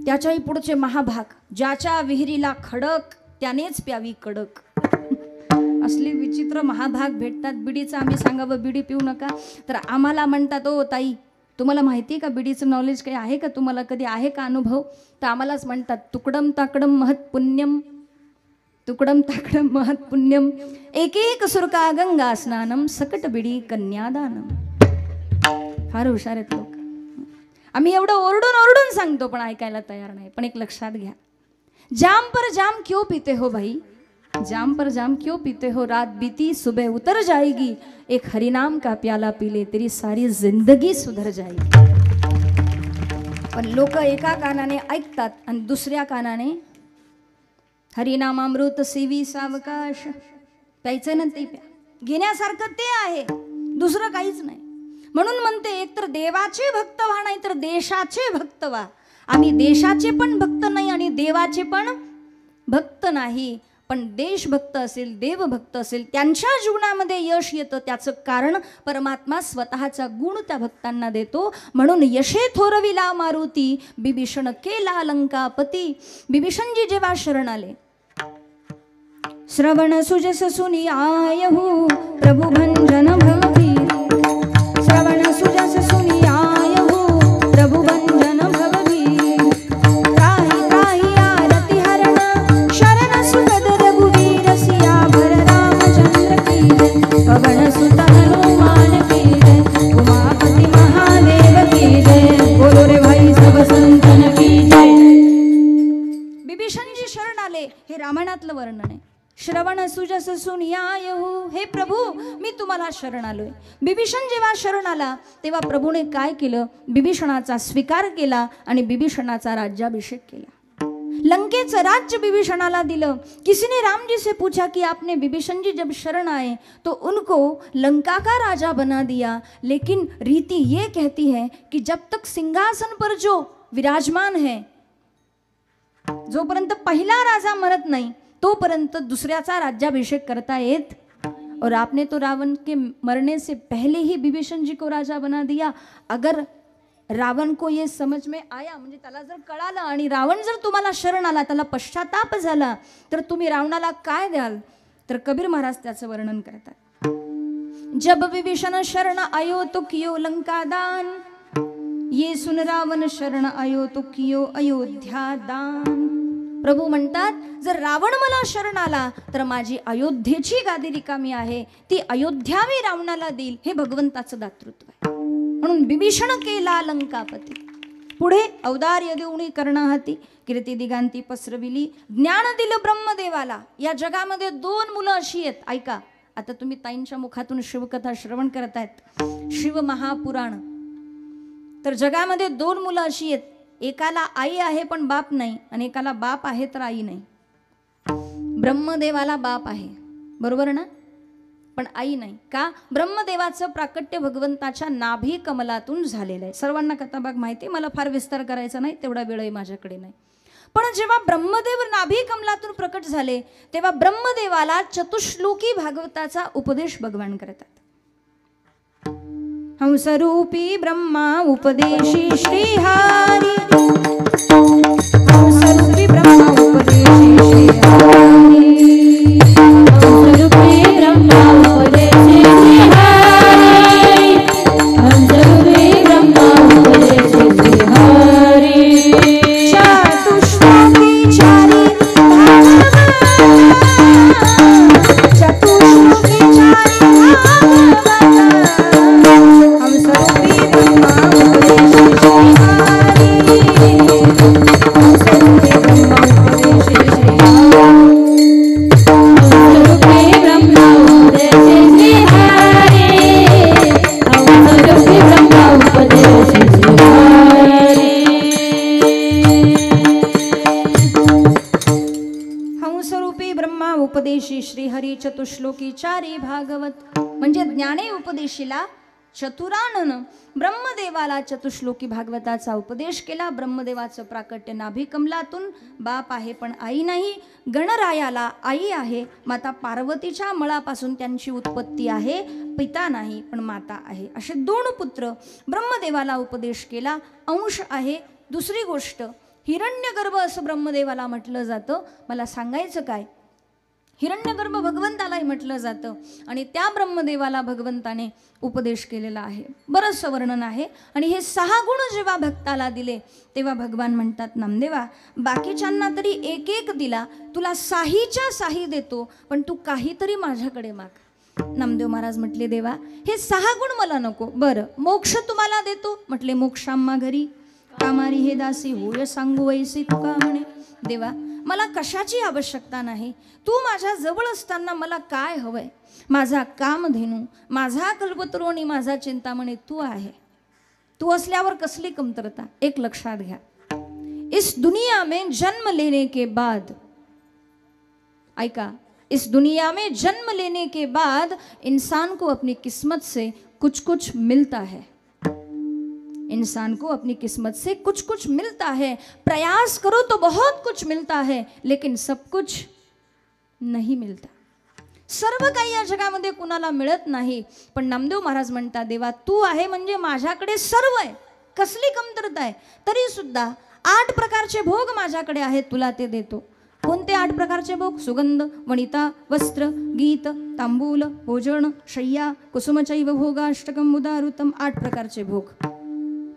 त्याच्याही पुढचे महाभाग, ज्याच्या विहिरीला खडक त्यानेच प्यावी कडक. असली विचित्र महाभाग भेटतात. बिडीचं आम्ही सांगावं बिडी पिऊ नका, तर आम्हाला म्हणतात, ओ ताई तुम्हाला माहिती आहे का बीडीचं नॉलेज काही आहे का, तुम्हाला कधी आहे का अनुभव? तर आम्हालाच म्हणतात तुकडम ताकडम महत् पुण्यम, तुकडम ताकडम महत् पुण्यम, एक एक सुरका गंगा स्नानम सकट बिडी कन्यादानम. फार हुशार आहेत लोक. आम्ही एवढं ओरडून ओरडून सांगतो पण ऐकायला तयार नाही. पण एक लक्षात घ्या, जाम पर जाम क्यों पीते हो भाई, जाम पर जाम क्यों पीते हो, रात बीती सुबह उतर जाएगी, एक हरिनाम का प्याला पी ले तेरी सारी जिंदगी सुधर जाएगी. पण लोक एका कानाने ऐकतात आणि दुसऱ्या कानाने हरिनामामृत सेवी सावकाश, प्यायचं ना ते प्या, घेण्यासारखं ते आहे, दुसरं काहीच नाही. म्हणून म्हणते एक तर देवाचे भक्त व्हा नाही तर देशाचे भक्त व्हा. आम्ही देशाचे पण भक्त नाही आणि देवाचे पण भक्त नाही. पण देशभक्त असेल, देवभक्त असेल, त्यांच्या जीवनामध्ये यश येतं. त्याचं कारण परमात्मा स्वतःचा गुण त्या भक्तांना देतो. म्हणून यशे थोरविला मारुती, बिभीषण केला लंकापती. बिभीषणजी जेव्हा शरण आले, श्रवण सुजस सुनी आयहु प्रभु भंजन भवती, श्रवण सुजस सुनी आयहु प्रभु भंजन भवती, त्राहि त्राहि आरती हरण शरण सुगद रघुवीर सियावर रामचंद्र की जय, पवन सुत हनुमान की जय, उमापति महादेव की जय, बोलो रे भाई सब संतन की जय. बिभीषणजी शरण आले, हे रामायणातलं वर्णन आहे. श्रवण सुजस सुनियायहु, हे प्रभू मी तुम्हाला शरण आलोय. बिभीषण जेव्हा शरण आला तेव्हा प्रभूने काय केलं, बिभीषणाचा स्वीकार केला आणि बिभीषणाचा राज्याभिषेक केला. लंकेचं राज्य बिभीषणाला दिलं. किसी ने राम जी से पूछा कि आपने बिभीषण जी जब शरण आए तो उनको लंका का राजा बना दिया, लेकिन रीति ये कहती है कि जब तक सिंहासन पर जो विराजमान है, जोपर्यंत पहिला राजा मरत नहीं तोपर्यंत दूसऱ्याचा राज्याभिषेक करता येत. और आपने तो रावण के मरने से पहले ही बिभीषण जी को राजा बना दिया. अगर रावण को ये समझ में आया, म्हणजे त्याला जर कळालं आणि रावण जर तुम्हाला शरण आला, त्याला पश्चाताप झाला, तर तुम्ही रावणाला काय द्याल? तर कबीर महाराज त्याचं वर्णन करतात. जब विभीषण शरण आयो तो कियो लंका दान, ये सुन रावण शरण आयो तो कियो अयोध्या दान. प्रभू म्हणतात जर रावण मला शरण आला तर माझी अयोध्येची गादी रिकामी आहे, ती अयोध्या मी रावणाला देईल. हे भगवंताचं दातृत्व आहे. म्हणून बिभीषण केला लंकापती. पुढे औदार्य देऊणी कर्णाहाती, कीर्ती दिगांती पसरविली, ज्ञान दिलं ब्रह्मदेवाला. या जगामध्ये दोन मुलं अशी आहेत, ऐका आता तुम्ही ताईंच्या मुखातून शिवकथा श्रवण करतायत, शिव महापुराण. तर जगामध्ये दोन मुलं अशी आहेत, एकाला आई आहे पण बाप नाही, आणि एकाला बाप आहे तर आई नाही. ब्रह्मदेवाला बाप आहे, बरोबर ना, पण आई नाही. का? ब्रह्मदेवाचं प्राकट्य भगवंताच्या नाभी कमलातून झालेलं आहे. सर्वांना कथाभाग माहिती, मला फार विस्तार करायचा नाही, तेवढा वेळही माझ्याकडे नाही. पण जेव्हा ब्रह्मदेव नाभी कमलातून प्रकट झाले तेव्हा ब्रह्मदेवाला चतुश्लोकी भागवताचा उपदेश भगवान करतात. हंसरूपी ब्रह्मा उपदेशी श्रीहरी, हंसरूपी ब्रह्मा उपदेशी श्रीहरी, हंसरूपी ब्रह्मा उपदेशी श्रीहरी, हंसरूपी ब्रह्मा उपदेशी श्रीहरी, चतुश्लोकी चारी चतुश्लोकी चारी उपदेशी श्रीहरी चतुश्लोकी चारी भागवत. म्हणजे ज्ञाने उपदेशीला चतुरानन ब्रह्मदेवाला चतुश्लोकी भागवताचा उपदेश केला. ब्रह्मदेवाचं प्राकट्य नाभी कमलातून, बाप आहे पण आई नाही. गणरायाला आई आहे, माता पार्वतीच्या मळापासून त्यांची उत्पत्ती आहे, पिता नाही पण माता आहे. असे दोन पुत्र ब्रह्मदेवाला उपदेश केला. अंश आहे. दुसरी गोष्ट, हिरण्यगर्भ असं ब्रह्मदेवाला म्हटलं जातं. मला सांगायचं काय, हिरण्यगर्भ भगवंतालाही म्हटलं जातं आणि त्या ब्रह्मदेवाला भगवंताने उपदेश केलेला आहे. बरंचसं वर्णन आहे. आणि हे 6 गुण जेव्हा भक्ताला दिले तेव्हा भगवान म्हणतात, नामदेवा बाकीच्यांना तरी एक एक दिला, तुला साहीच्या साही देतो, पण तू काहीतरी माझ्याकडे माग. नामदेव महाराज म्हटले, देवा हे 6 गुण मला नको. बरं, मोक्ष तुम्हाला देतो. म्हटले, मोक्षाम्मा घरी कामारी हे दासी होय सांगू वैसी तुका म्हणे. देवा मला कशाची आवश्यकता नाही, तू माझ्या जवळ असताना मला काय हवंय? माझा कामधेनू, माझा कल्पतरू आणि माझा चिंतामणी तू आहे. तू असल्यावर कसली कमतरता. एक लक्षात घ्या, इस दुनिया में जन्म लेने के बाद, ऐका, इस दुनिया में जन्म लेने के बाद इंसान को अपनी किस्मत से कुछ कुछ मिलता है. इंसान को अपनी किस्मत से कुछ कुछ मिलता है. प्रयास करो तो बहुत कुछ मिलता है, लेकिन सब कुछ नहीं मिलता. सर्व काही या जगामध्ये कुणाला मिळत नाही. पण नामदेव महाराज म्हणतात, देवा तू आहे म्हणजे माझ्याकडे सर्व आहे, कसली कमतरता आहे? तरी सुद्धा 8 प्रकारचे भोग माझ्याकडे आहेत, तुला ते देतो. कोणते 8 प्रकारचे भोग? सुगंध, वनिता, वस्त्र, गीत, तांबूल, भोजन, शय्या, कुसुमचैव भोगाष्टकम उदारुतम. 8 प्रकारचे भोग.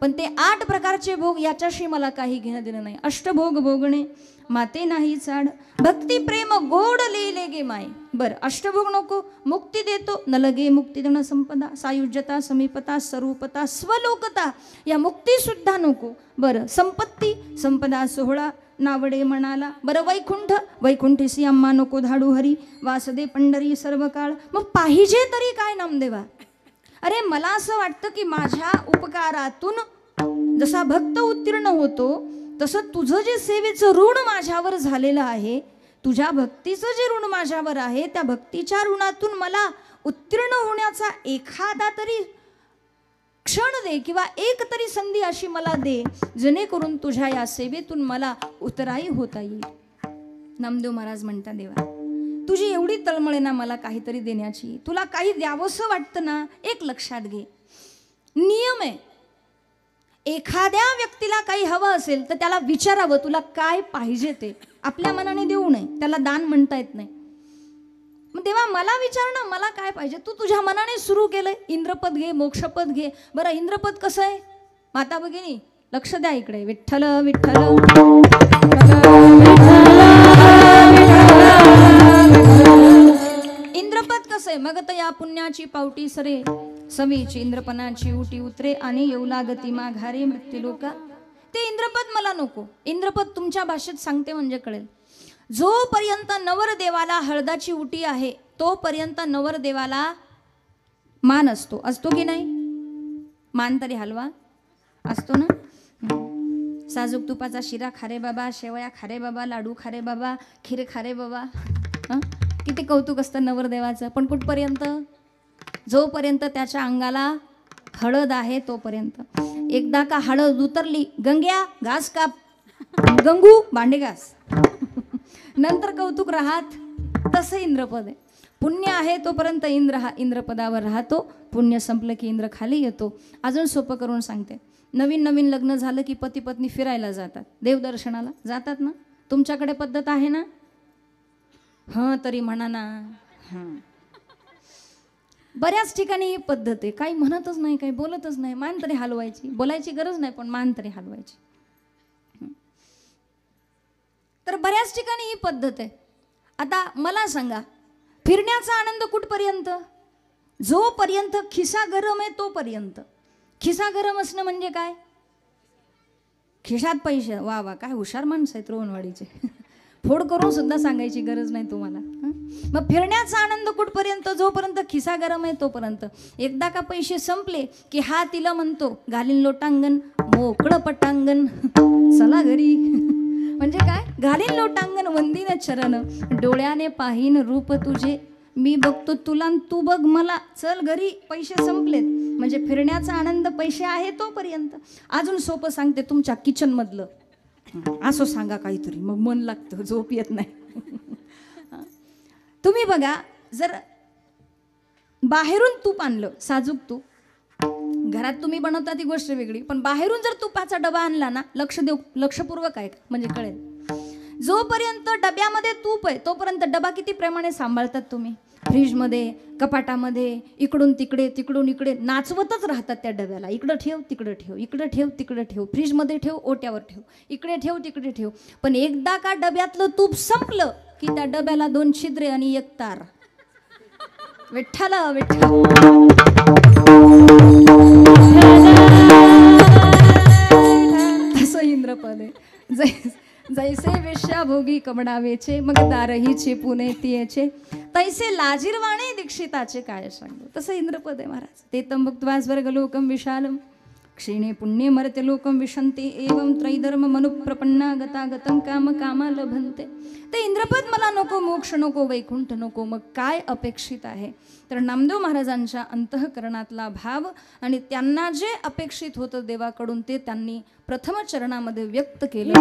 पण ते 8 प्रकारचे भोग याच्याशी मला काही घेणं देणं नाही. अष्टभोग भोगणे माते नाही चाड, भक्ती प्रेम गोड लेले गे माय. बरं, अष्टभोग नको, मुक्ती देतो न लगे मुक्ती देणं संपदा, सायुज्यता, समीपता, स्वरूपता, स्वलोकता, या मुक्ती सुद्धा नको. बरं, संपत्ती, संपदा, सोहळा नावडे म्हणाला. बरं, वैकुंठ, वैकुंठीसी अम्मा नको धाडू हरी, वासदे पंढरी सर्व काळ. मग पाहिजे तरी काय नामदेवा? अरे मला असं वाटतं की माझ्या उपकारातून जसा भक्त उत्तीर्ण होतो तसं तुझं जे सेवेचं ऋण माझ्यावर झालेलं आहे, तुझ्या भक्तीचं जे ऋण माझ्यावर आहे, त्या भक्तीच्या ऋणातून मला उत्तीर्ण होण्याचा एखादा तरी क्षण दे किंवा एक तरी संधी अशी मला दे, जेणेकरून तुझ्या या सेवेतून मला उतराई होता येईल. नामदेव महाराज म्हणता, देवा तुझी एवढी तळमळ ना मला काहीतरी देण्याची, तुला काही द्यावंसं वाटतं ना, एक लक्षात घे, नियम आहे, एखाद्या व्यक्तीला काही हवं असेल तर त्याला विचारावं तुला काय पाहिजे ते. आपल्या मनाने देऊ नये, त्याला दान म्हणता येत नाही. मग तेव्हा मला विचार ना, मला काय पाहिजे? तू तुझ्या मनाने सुरू केलंय, इंद्रपद घे, मोक्षपद घे. बरं, इंद्रपद कसं आहे? माता भगिनी लक्ष द्या इकडे. विठ्ठल विठ्ठल इंद्रपद कसं आहे? मग तर या पुण्याची पावटी सरे, सवीची इंद्रपणाची उटी उतरे आणि येऊ लागती माघारे मृत्यू लोका. ते इंद्रपद मला नको. इंद्रपद तुमच्या भाषेत सांगते म्हणजे कळेल. जोपर्यंत नवरदेवाला हळदाची उटी आहे तोपर्यंत नवरदेवाला मान असतो. असतो की नाही? मान तरी हलवा. असतो ना? साजूक तुपाचा शिरा खारे बाबा, शेवया खारे बाबा, लाडू खारे बाबा, खीर खारे बाबा. किती कौतुक असतं नवरदेवाचं. पण कुठपर्यंत? जोपर्यंत त्याच्या अंगाला हळद आहे तोपर्यंत. एकदा का हळद उतरली, गंग्या घास काप, गंगू भांडे घास, नंतर कौतुक राहत. तसं इंद्रपद आहे. पुण्य आहे तोपर्यंत इंद्र हा इंद्रपदावर राहतो, पुण्य संपलं की इंद्र खाली येतो. अजून सोपं करून सांगते, नवीन नवीन लग्न झालं की पती पत्नी फिरायला जातात, देवदर्शनाला जातात ना. तुमच्याकडे पद्धत आहे ना? हां तरी म्हणा ना. हां, बऱ्याच ठिकाणी ही पद्धत आहे. काही म्हणतच नाही, काही बोलतच नाही, मान तरी हलवायची. बोलायची गरज नाही पण मान तरी हलवायची. तर बऱ्याच ठिकाणी ही पद्धत आहे. आता मला सांगा, फिरण्याचा आनंद कुठपर्यंत? जोपर्यंत खिसा गरम आहे तोपर्यंत. खिसा गरम असणं म्हणजे काय? खिशात पैसे. वा वा, काय हुशार माणसं आहेत रोहनवाडीचे. फोड करून सुद्धा सांगायची गरज नाही तुम्हाला. मग फिरण्याचा आनंद कुठपर्यंत? जोपर्यंत खिसा गरम आहे तोपर्यंत. एकदा का पैसे संपले की हा तिला म्हणतो, घालीन लोटांगण मोकळं पटांगण चला घरी. म्हणजे काय? घालीन लोटांगण वंदीन चरण, डोळ्याने पाहीन रूप तुझे, मी बघतो तुला तू बघ मला, चल घरी. पैसे संपलेत म्हणजे फिरण्याचा आनंद पैसे आहे तोपर्यंत. अजून सोपं सांगते, तुमच्या किचन मधलं असं सांगा काहीतरी, मग मन लागतं, झोप येत नाही. तुम्ही बघा, जर बाहेरून तूप आणलं, साजूक तूप, घरात तुम्ही बनवता ती गोष्ट वेगळी, पण बाहेरून जर तुपाचा डबा आणला ना, लक्षपूर्वक आहे म्हणजे कळेल. जोपर्यंत डब्यामध्ये तूप आहे तोपर्यंत डबा किती प्रेमाने सांभाळतात तुम्ही. फ्रीजमध्ये, कपाटामध्ये, इकडून तिकडे तिकडून इकडे नाचवतच राहतात त्या डब्याला. इकडं ठेव तिकडं ठेव, इकडं ठेव तिकडं ठेव, फ्रीजमध्ये ठेव, ओट्यावर ठेव, इकडे ठेव तिकडे ठेव. पण एकदा का डब्यातलं तूप संपलं की त्या डब्याला 2 छिद्रे आणि 1 तार. विठ्ठल विठ्ठल. तसं इंद्रपद आहे. जैसे वेश्याभोगी कमडावेचे मग दारहीचे पुणे तियेचे तैसे लाजीरवाणे दीक्षिताचे काय सांगू. तसं इंद्रपद आहे महाराज. ते तंभुक्त्वा स्वर्गलोकम विशालम क्षीणे पुण्ये मर्त्य लोकम विशंते एवं त्रैधर्म मनुप्रपन्ना गतागतं काम कामा लभन्ते. ते इंद्रपद मला नको, मोक्ष नको, वैकुंठ नको, मग काय अपेक्षित आहे. तर नामदेव महाराजांच्या अंतःकरणातला भाव आणि त्यांना जे अपेक्षित होतं देवाकडून ते त्यांनी प्रथम चरणामध्ये व्यक्त केलं.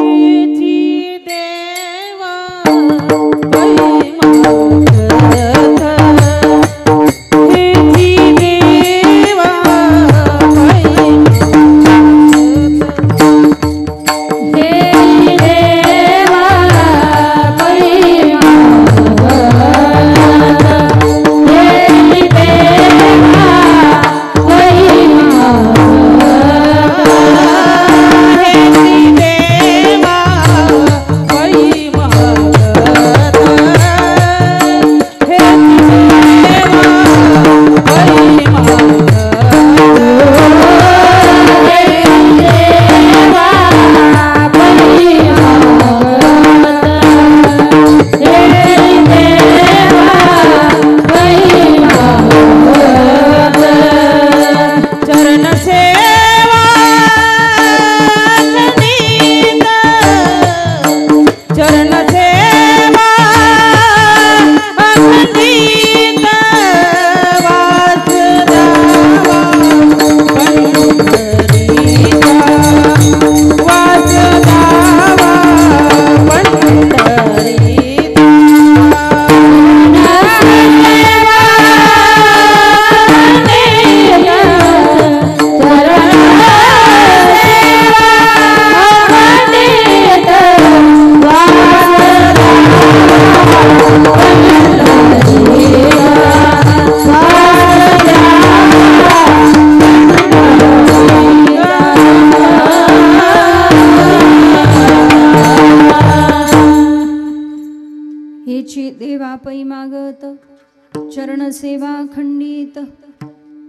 चरण सेवा खंडित.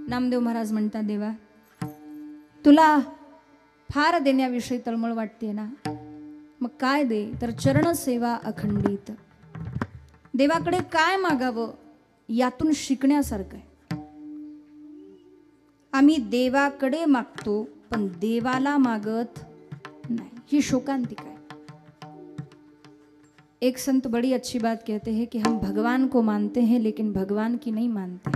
नामदेव महाराज म्हणतात, देवा तुला फार देण्याविषयी तळमळ वाटते ना, मग काय दे. तर चरण सेवा अखंडित. देवाकडे काय मागावं यातून शिकण्यासारखं आहे. आम्ही देवाकडे मागतो पण देवाला मागत नाही, ही शोकांतिका आहे. एक संत बड़ी अच्छी बात कहते हैं कि हम भगवान को मानते हैं लेकिन भगवान की नहीं मानते.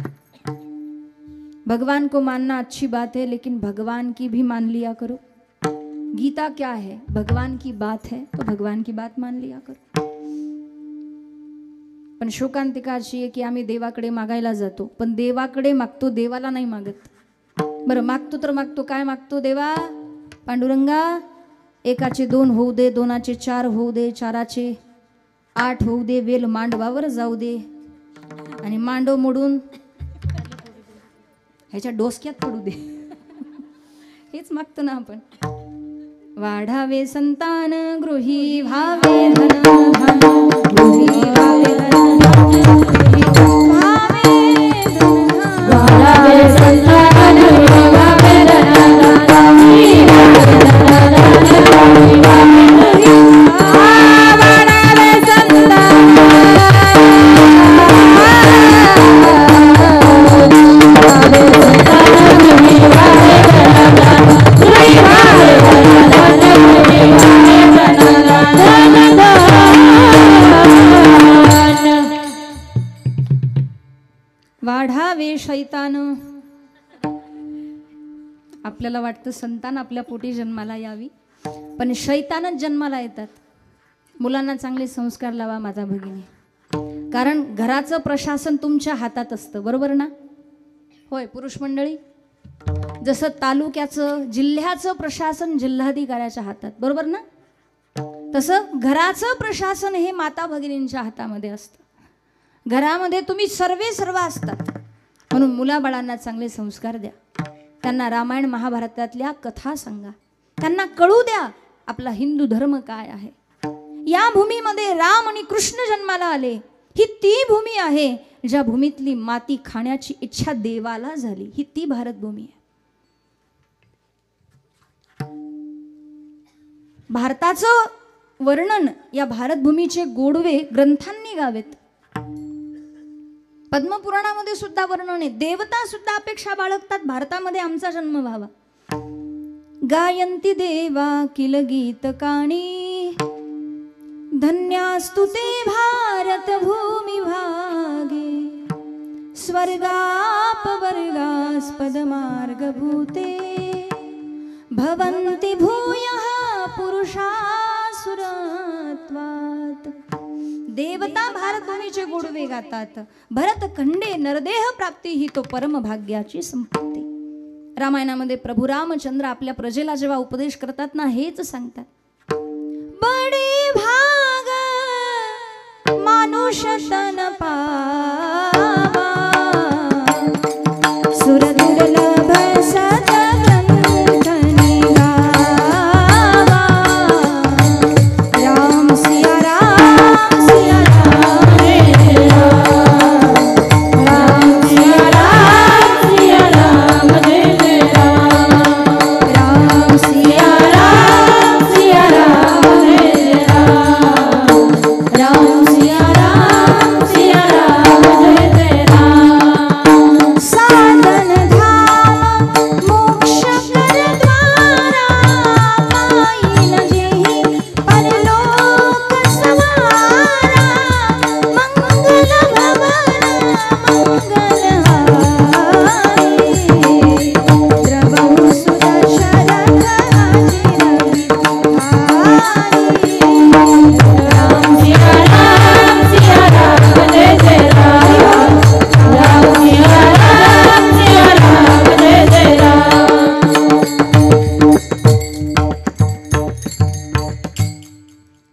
भगवान को मानना अच्छी बात है लेकिन भगवान की भी मान लिया करो. गीता क्या है, भगवान की बात है तो भगवान की बात मान लिया करो. पण शोकांतिका अशी आहे की आम्ही देवाकडे मागायला जातो पण देवाकडे मागतो, देवाला नाही मागत. बरं मागतो तर मागतो, काय मागतो. देवा पांडुरंगा 1चे 2 होऊ दे, 2चे 4 होऊ दे, 4चे 8 होऊ दे, वेल मांडवावर जाऊ दे आणि मांडव मोडून ह्याच्या डोसक्यात पडू दे. हेच मागतो ना आपण. वाढावे संतान गृही भावे धन, गृही भावे धन, वाढावे संतान गृही भावे धन, वाढावे शैतान. आपल्याला वाटतं संतान आपल्या पोटी जन्माला यावी पण शैतानच जन्माला येतात. मुलांना चांगले संस्कार लावा माझा भगिनी, कारण घराचं प्रशासन तुमच्या हातात असतं, बरोबर ना. होय पुरुष मंडळी, जसं तालुक्याचं जिल्ह्याचं प्रशासन जिल्हाधिकाऱ्याच्या हातात, बरोबर ना. तसं घराचं प्रशासन हे माता भगिनींच्या हातामध्ये असतं. घरामध्ये तुम्ही सर्व असतात. म्हणून मुलाबाळांना चांगले संस्कार द्या. त्यांना रामायण महाभारतातल्या कथा सांगा. त्यांना कळू द्या आपला हिंदू धर्म काय आहे. या भूमीमध्ये राम आणि कृष्ण जन्माला आले. ही ती भूमी आहे ज्या भूमीतली माती खाण्याची इच्छा देवाला झाली. ही ती भारत भूमी आहे. भारताचं वर्णन या भारत भूमीचे गोडवे ग्रंथांनी गावेत. पद्मपुराणामध्ये सुद्धा वर्णन आहे. देवता सुद्धा अपेक्षा बाळगतात भारतामध्ये आमचा जन्म व्हावा. गायंती देवा किल गीतकाणी धन्यास्तु ते भारत भूमी भागे स्वर्गापवर्गास्पद मार्गभूते भवन्ति भूयः पुरुषासुरत्वात्. देवता भारतभूमीचे गोडवे गातात. भरतखंडे नरदेह प्राप्ती ही तो परमभाग्याची संपत्ती. रामायणामध्ये प्रभू रामचंद्र आपल्या प्रजेला जेव्हा उपदेश करतात ना, हेच सांगतात. बडे भाग मानुष तन पावा सुरदुर्लभ सत ग्रंथ निगावा. राम सिया राम सिया राम जय राम. राम सिया राम जय जय राम. राम सिया राम जय जय राम. राम सिया राम जय जय राम. साधन धाम मोक्ष कर द्वारा पायीन जेहि परलोक सवारा. मंगल भवन मंगलहारी द्रवहु सुदर्शन अजिरवि हारी. राम सिया राम जय जय राम. राम सिया राम जय जय राम.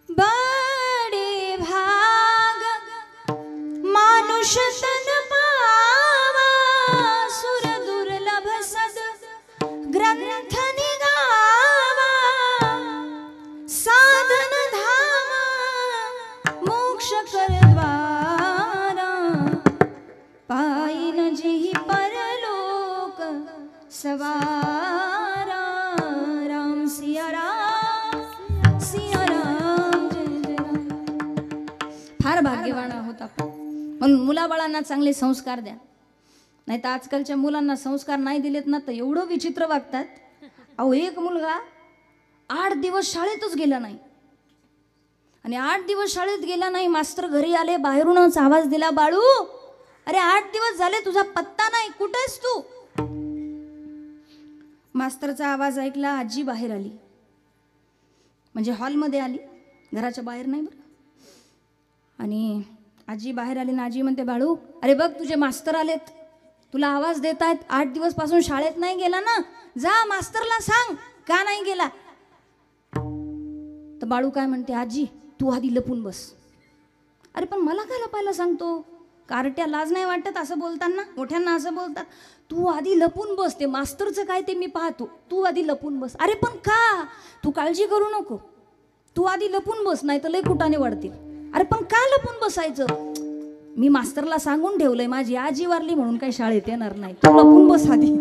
बड़े भाग मानुष तन पावा सुर दुर्लभ सद ग्रंथ निगावा. साधन धाम मोक्ष कर द्वारा पायीन जेहि परलोक सवारा. राम सिया राम जय जय राम. फार भाग्यवान आहोत आपण. म्हणून मुलाबाळांना चांगले संस्कार द्या. नाही तर आजकालच्या मुलांना संस्कार नाही दिलेत ना तर एवढं विचित्र वागतात. अहो, एक मुलगा 8 दिवस शाळेतच गेला नाही. आणि 8 दिवस शाळेत गेला नाही. मास्तर घरी आले, बाहेरूनच आवाज दिला, बाळू अरे 8 दिवस झाले तुझा पत्ता नाही, कुठेस तू. मास्तरचा आवाज ऐकला, आजी बाहेर आली. म्हणजे हॉलमध्ये आली, घराच्या बाहेर नाही बरं. आणि आजी बाहेर आली ना आजी म्हणते, बाळू अरे बघ तुझे मास्तर आलेत, तुला आवाज देत आहेत. 8 दिवस पासून शाळेत नाही गेला ना, जा मास्तरला सांग का नाही गेला. तर बाळू काय म्हणते, आजी तू आधी लपून बस. अरे पण मला काय लपायला सांगतो, कारट्या लाज नाही वाटत असं बोलताना. मोठ्यांना असं बोलतात, तू आधी लपून बस, ते मास्तरचं काय ते मी पाहतो, तू आधी लपून बस. अरे पण का, तू काळजी करू नको, तू आधी लपून बस नाही तर लय कुटाने वाढतील. अरे पण का लपून बसायचं, मी मास्तरला सांगून ठेवलंय माझी आजी वारली म्हणून काही शाळेत येणार नाही, तू लपून बस आधी.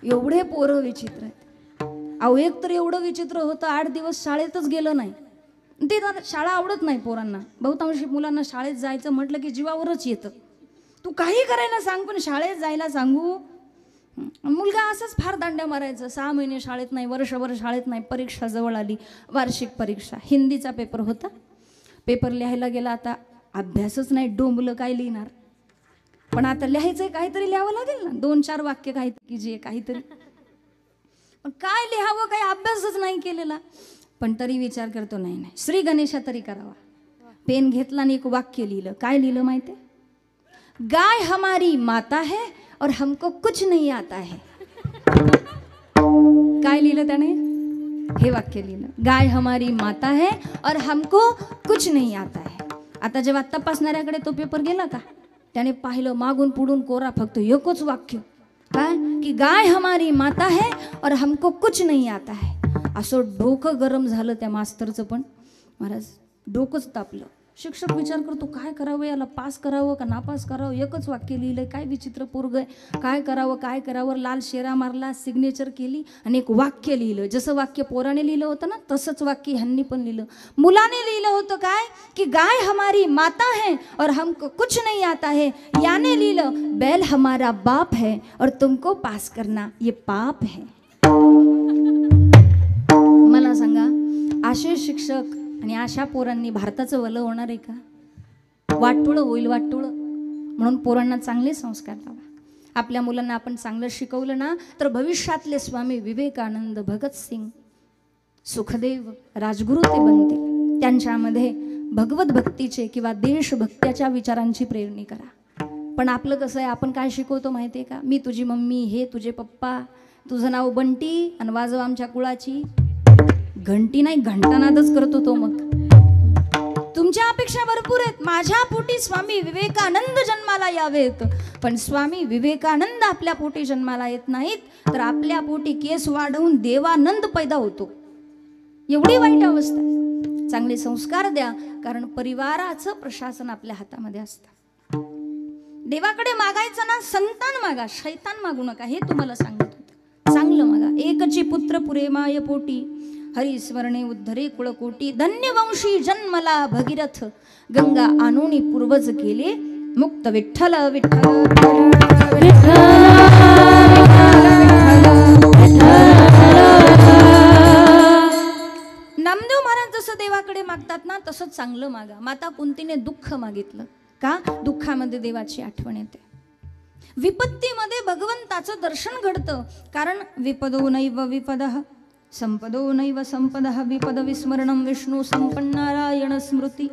एवढे पोरं विचित्र आहेत. अहो एक तर एवढं विचित्र होतं, 8 दिवस शाळेतच गेलं नाही. ते शाळा आवडत नाही पोरांना. बहुतांश मुलांना शाळेत जायचं म्हटलं की जीवावरच येतं. तू काही करायला सांग पण शाळेत जायला सांगू. मुलगा असंच फार दांड्या मारायचं. 6 महिने शाळेत नाही, वर्षभर शाळेत नाही. परीक्षा जवळ आली, वार्षिक परीक्षा, हिंदीचा पेपर होता. पेपर लिहायला गेला, आता अभ्यासच नाही, डोंबलं काय लिहिणार. पण आता लिहायचंय, काहीतरी लिहावं लागेल ना, 2-4 वाक्य काहीतरी जे काहीतरी. पण काय लिहावं, काही अभ्यासच नाही केलेला. पण तरी विचार करतो, नाही नाही श्री गणेशा तरी करावा. पेन घेतला आणि एक वाक्य लिहिलं. काय लिहिलं माहिती, गाय हमारी माता है और हमको कुछ नहीं आता है. काय लिहिलं त्याने, हे वाक्य लिहिलं, गाय हमारी माता है और हमको कुछ नहीं आता है. आता जेव्हा तपासणाऱ्याकडे तो पेपर गेला का, त्याने पाहिलं मागून पुढून कोरा फक्त एकच वाक्य, काय की गाय हमारी माता है और हमको कुछ नहीं आता है. असं डोकं गरम झालं त्या मास्तरचं, पण महाराज डोकंच तापलं. शिक्षक विचार करतो काय करावं, याला पास करावं का नापास करावं, एकच वाक्य लिहिलंय, काय विचित्र पोरग आहे, काय करावं. लाल शेरा मारला, सिग्नेचर केली आणि एक वाक्य लिहिलं. जसं वाक्य पोराने लिहिलं होतं ना, तसंच वाक्य ह्यांनी पण लिहिलं. मुलाने लिहिलं होतं काय की गाय हमारी माता है और हमको कुछ नहीं आता है. याने लिहिलं बैल हमारा बाप है और तुमको पास करना ये पाप है. मला सांगा, असे शिक्षक आणि अशा पोरांनी भारताचं भलं होणार आहे का? वाटोळं होईल, वाटोळं. म्हणून पोरांना चांगले संस्कार लावा. आपल्या मुलांना आपण चांगलं शिकवलं ना, तर भविष्यातले स्वामी विवेकानंद, भगतसिंग, सुखदेव, राजगुरू ते बनतील. त्यांच्यामध्ये भगवत भक्तीचे किंवा देशभक्त्याच्या विचारांची प्रेरणी करा. पण आपलं कसं आहे, आपण काय शिकवतो माहिती आहे का? मी तुझी मम्मी, हे तुझे पप्पा, तुझं नाव बंटी आणि वाजव आमच्या कुळाची घंटी नाही, घंटानादच करतो तो. मग तुमच्या अपेक्षा भरपूर आहेत. माझ्या पोटी स्वामी विवेकानंद जन्माला यावेत, पण स्वामी विवेकानंद आपल्या पोटी जन्माला येत नाहीत, तर आपल्या पोटी केस वाढवून देवानंद पैदा होतो. एवढी वाईट अवस्था. चांगले संस्कार द्या, कारण परिवाराचं प्रशासन आपल्या हातामध्ये असतं. देवाकडे मागायचं ना, संतान मागा, शैतान मागू नका, हे तुम्हाला सांगत होतं. चांगलं मागा. एकची पुत्र पुरे माय पोटी, हरिस्मरणे उद्धरे कुळकोटी. धन्यवंशी जन्मला भगीरथ, गंगा आणोनी पूर्वज केले मुक्त. विठ्ठल विठ्ठल नामदेव महाराज जसं देवाकडे मागतात ना, तसंच चांगलं मागा. माता कुंतीने दुःख मागितलं का? दुःखामध्ये देवाची आठवण येते. विपत्तीमध्ये भगवंताचं दर्शन घडतं, कारण विपदो नैव विपदः संपदो नैव संपदः विपद विस्मरणं विष्णू संपन्नारायण स्मृती.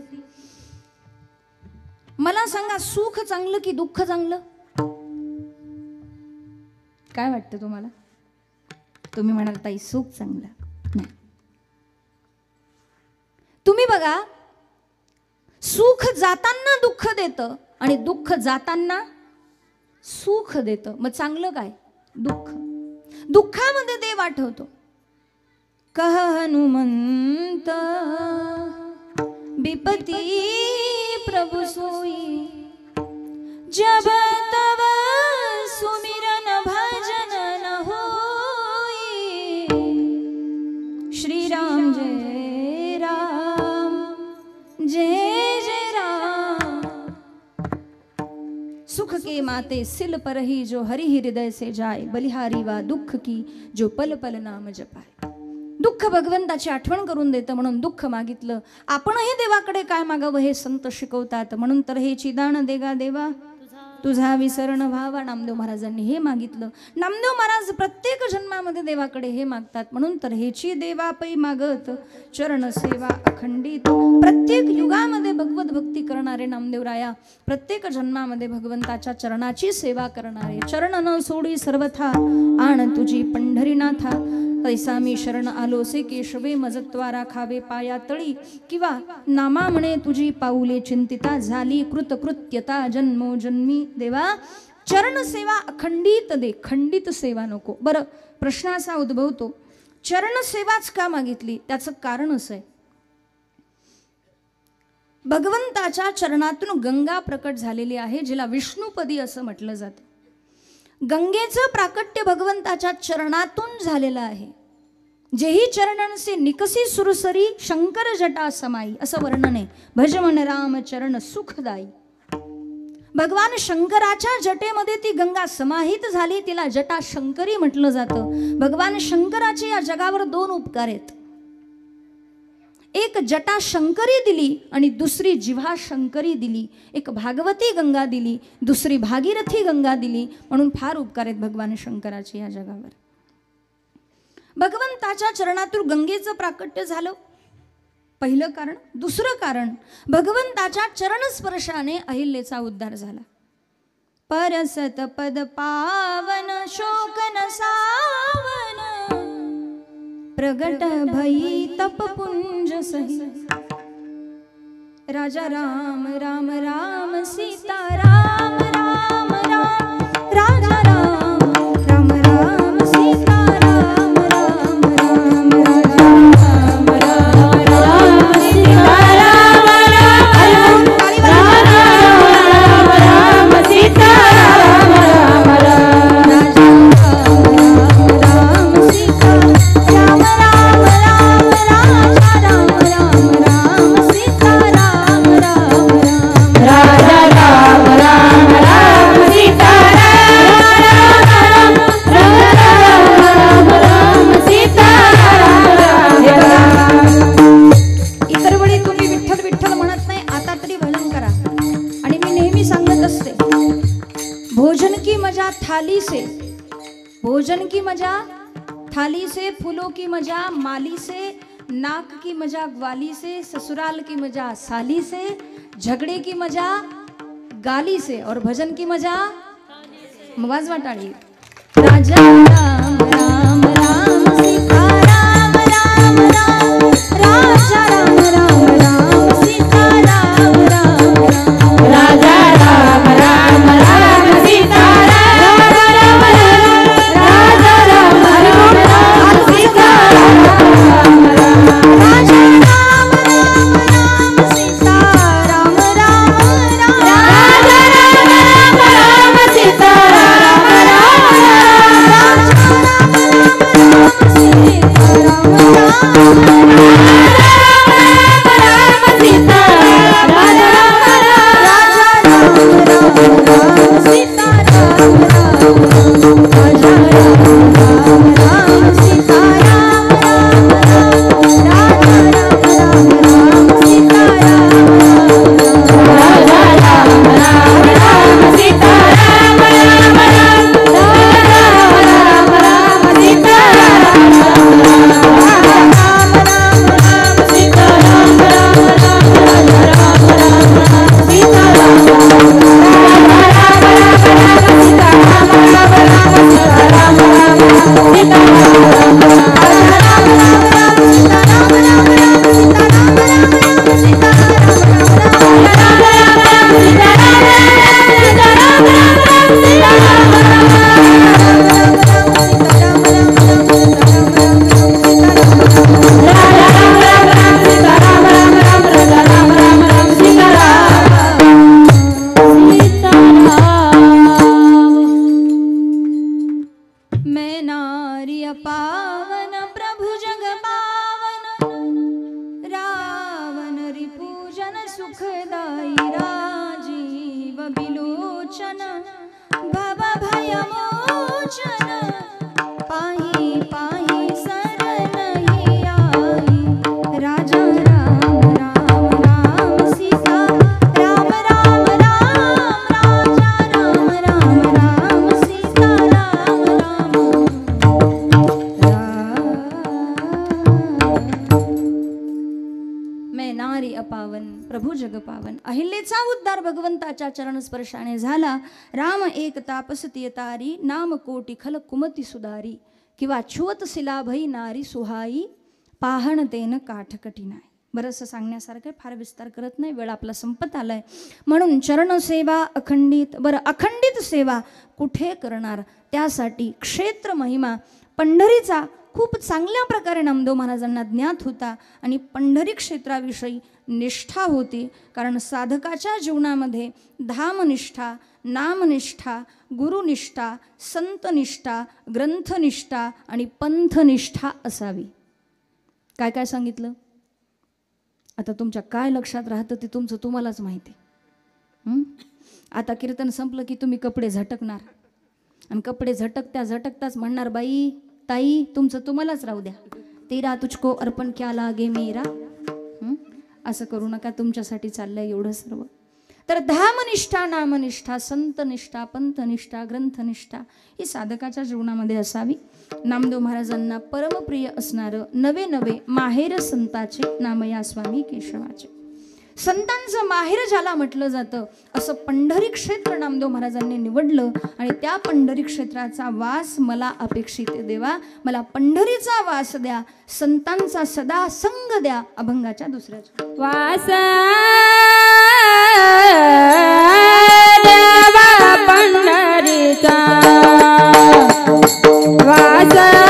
मला सांगा, सुख चांगलं की दुःख चांगलं? काय वाटतं तुम्हाला? तुम्ही म्हणाल ताई सुख चांगलं. नाही, तुम्ही बघा, सुख जाताना दुःख देतं आणि दुःख जाताना सुख देतं. मग चांगलं काय? दुःख. दुःखामध्ये देव आठवतो. कह हनुमंत विपती प्रभु सोई, जब तब सुमिरन भजन न होई. श्री राम जय राम, जय जय राम. सुख के माते सिल पर ही, जो हरि हृदय से जाए. बलिहारी वा दुःख की, जो पल पल नाम जपाय. दुःख भगवंताची आठवण करून देतं, म्हणून दुःख मागितलं. आपणही देवाकडे काय मागावं हे संत शिकवतात. म्हणून तर हे चिदान देगा देवा, तुझा विसरण व्हावा. नामदेव महाराजांनी हे मागितलं. नामदेव महाराज प्रत्येक जन्मामध्ये देवाकडे हे मागतात. म्हणून तर हेची देवा पै मागत, चरण सेवा अखंडित. प्रत्येक युगामध्ये भगवत भक्ती करणारे नामदेवराया, प्रत्येक जन्मामध्ये भगवंताच्या चरणाची सेवा करणारे. चरण न सोडी सर्वथा, आण तुझी पंढरीनाथा. तैसा मी शरण आलोसे केशवे, मजत्वा राखावे पाया तळी. किंवा नामा म्हणे तुझी पाऊले चिंतिता, झाली कृतकृत्यता जन्मोजन्मी. देवा चरण सेवा अखंडित दे, खंडित सेवा नको. बरं, प्रश्न असा उद्भवतो, चरण सेवाच का मागितली? त्याचं कारण असं आहे, भगवंताच्या चरणातून गंगा प्रकट झालेली आहे, जिला विष्णुपदी असं म्हटलं जातं. गंगेचं प्राकट्य भगवंताच्या चरणातून झालेलं आहे. जेही चरणनसे निकसी सुरसरी, शंकर जटा समाई, असं वर्णन आहे. भज मन राम चरण सुखदाई. भगवान शंकराच्या जटेमध्ये ती गंगा समाहित झाली, तिला जटा शंकरी म्हटलं जातं. भगवान शंकराचे या जगावर दोन उपकार आहेत. एक जटा शंकरी दिली आणि दुसरी जिव्हा शंकरी दिली. एक भागवती गंगा दिली, दुसरी भागीरथी गंगा दिली. म्हणून फार उपकार आहेत भगवान शंकराचे या जगावर. भगवंताच्या चरणातून गंगेचं प्राकट्य झालं, पहिलं कारण. दुसरं कारण, भगवंताच्या चरणस्पर्शाने अहिल्याचा उद्धार झाला. परसत पद पावन शोक न सावन, प्रगट भई तपपुंज सही। राजा राम राम राम सीता राम राम राम, राजा राम राम राम सीता राम राम राम, राजा राम राम राम सीता राम राम राम, राम सीता राम राम राम, राजा राम राम राम सीता राम राम राम, सीता राम राम। इतर वेळी तुम्ही विठ्ठल विठ्ठल म्हणत नाही, आता तरी भजन करा। आणि मी नेहमी सांगत असते, भोजन की मजा थाली से, भोजन की मजा थाली से, फूलों की मजा माली से, नाक की मजा ग्वाली से, ससुराल की मजा साली से, झगड़े की मजा गाली से, और भजन की मजा आवाज वाटाळी। राजा राम राम राम सीता राम राम राम, राजा राम राम राम सीता राम राम राम, राजा राम राम राम सीता राम राम राम, राजा राम राम राम सीता राम राम, राजा राम राम राम सीता राम राम राम, राजा राम राम सीता राम राम राम, भगवंताच्या चरण स्पर्शाने झाला। राम एक तापसती तारी, नाम कोटी खल कुमती सुधारी, किंवा छुवत शिला भई नारी सुहाई, पाहण तेन काठ कठीणाई। बरंच सांगण्यासारखं, फार विस्तार करत नाही, वेळ आपला संपत आलाय। म्हणून चरण सेवा अखंडित, बरं अखंडित सेवा कुठे करणार, त्यासाठी क्षेत्र महिमा पंढरीचा खूप चांगल्या प्रकारे नामदेव महाराजांना ज्ञात होता आणि पंढरी क्षेत्राविषयी निष्ठा होती। कारण साधकाच्या जीवनामध्ये धामनिष्ठा, नामनिष्ठा, गुरुनिष्ठा, संतनिष्ठा, ग्रंथनिष्ठा आणि पंथनिष्ठा असावी। काय काय सांगितलं, आता तुमच्या काय लक्षात राहतं ते तुमचं तुम्हालाच माहिती। आता कीर्तन संपलं की तुम्ही कपडे झटकणार आणि कपडे झटकत्या झटकताच म्हणणार, बाई ताई तुमचं तुम्हालाच राहू द्या, तेरा तुझको अर्पण क्या लागे मेरा। असं करू नका, तुमच्यासाठी चाललंय एवढं सर्व। तर धामनिष्ठा, नामनिष्ठा, संतनिष्ठा, पंथनिष्ठा, ग्रंथनिष्ठा ही साधकाच्या जीवनामध्ये असावी। नामदेव महाराजांना परमप्रिय असणारं नवे नवे माहेर संताचे नाम या स्वामी केशवाचे। संतांचं माहेर ज्याला म्हटलं जातं, असं पंढरी क्षेत्र नामदेव महाराजांनी निवडलं. आणि त्या पंढरी क्षेत्राचा वास मला अपेक्षित आहे देवा. मला पंढरीचा वास द्या, संतांचा सदा संग द्या. अभंगाच्या दुसऱ्याच्या वास देवा पंढरीचा, वास देवा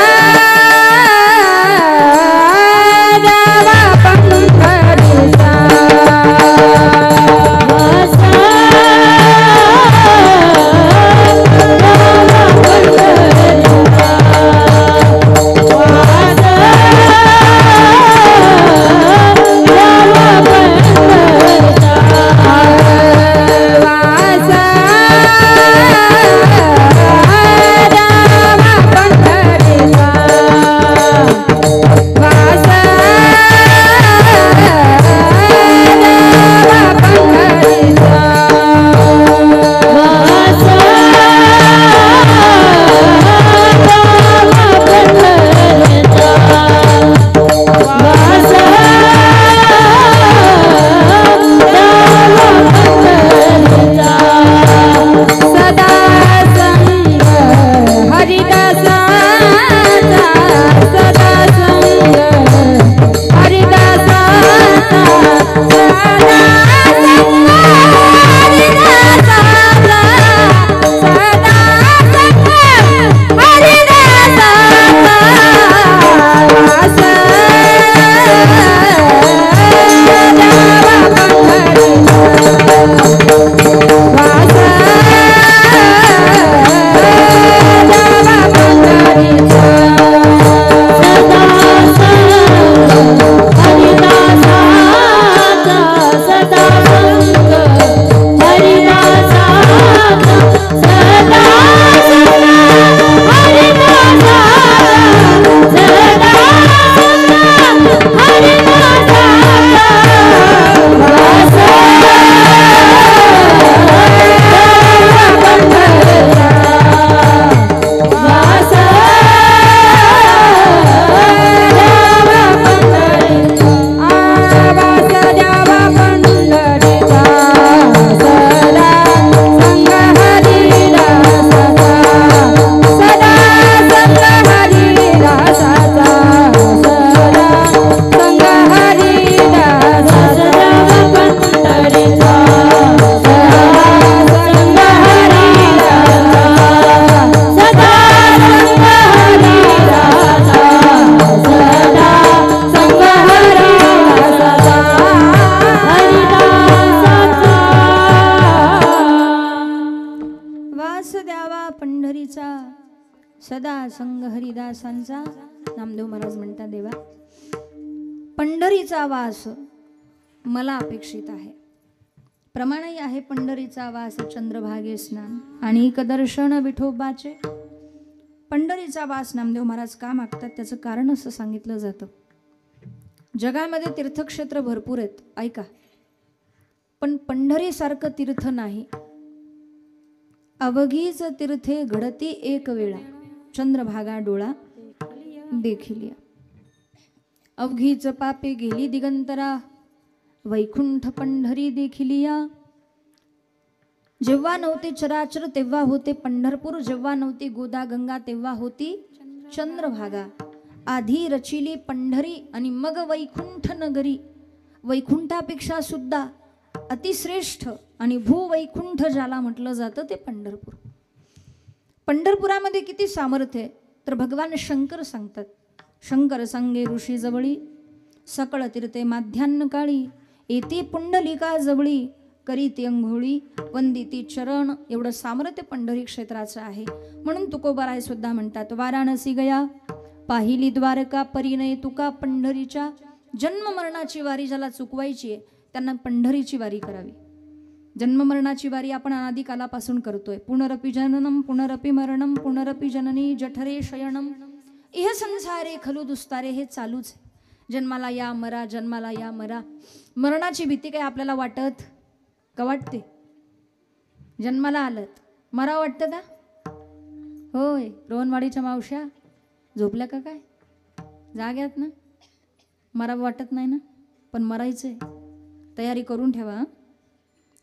पंढरीचा, वास सदा संग हरिदासांचा. नामदेव महाराज म्हणतात देवा पंढरीचा वास मला अपेक्षित आहे. प्रमाणही आहे पंढरीचा वास चंद्रभागे स्नान आणि दर्शन विठोबाचे. पंढरीचा वास नामदेव महाराज का मागतात त्याचं कारण असं सांगितलं जातं. जगामध्ये तीर्थक्षेत्र भरपूर आहेत ऐका, पण पंढरीसारखं तीर्थ नाही. अवघीच तीर्थे घडती एक वेळा, चंद्रभागा डोळा देखिलिया. अवघीच पापे गेली दिगंतरा, वैकुंठ पंढरी देखिलिया. जेव्हा नव्हते चराचर तेव्हा होते पंढरपूर, जेव्हा नव्हती गोदा गंगा तेव्हा होती चंद्रभागा. आधी रचिली पंढरी आणि मग वैकुंठ नगरी. वैकुंठापेक्षा सुद्धा अतिश्रेष्ठ आणि भूवैकुंठ ज्याला म्हटलं जातं ते पंढरपूर. पंढरपुरामध्ये किती सामर्थ्य आहे तर भगवान शंकर सांगतात. शंकर सांगे ऋषी जवळी, सकळ तीर्थे माध्यान्ह काळी. येती पुंडलिका जवळी, करीती अंघोळी वंदिती चरण. एवढं सामर्थ्य पंढरी क्षेत्राचं आहे. म्हणून तुकोबाराय सुद्धा म्हणतात, वाराणसी गया पाहिली द्वारका, परिणय तुका पंढरीच्या. जन्म मरणाची वारी ज्याला चुकवायची आहे त्यांना पंढरीची वारी करावी. जन्म मरणाची वारी आपण अनादी कालापासून करतोय. पुनरपि जननम पुनरपि मरणम पुनरपि जननी जठरे शयनम. इह संसारे खलु दुस्तारे. हे चालूच आहे. जन्माला या मरा, जन्माला या मरा. मरणाची भीती काय आपल्याला वाटत का? वाटते. जन्माला आलत मरा वाटतं का? होय. रोहनवाडीच्या मावश्या झोपल्या का काय? जाग्यात ना. मरा वाटत नाही ना, पण मरायचंय. तयारी करून ठेवा हं.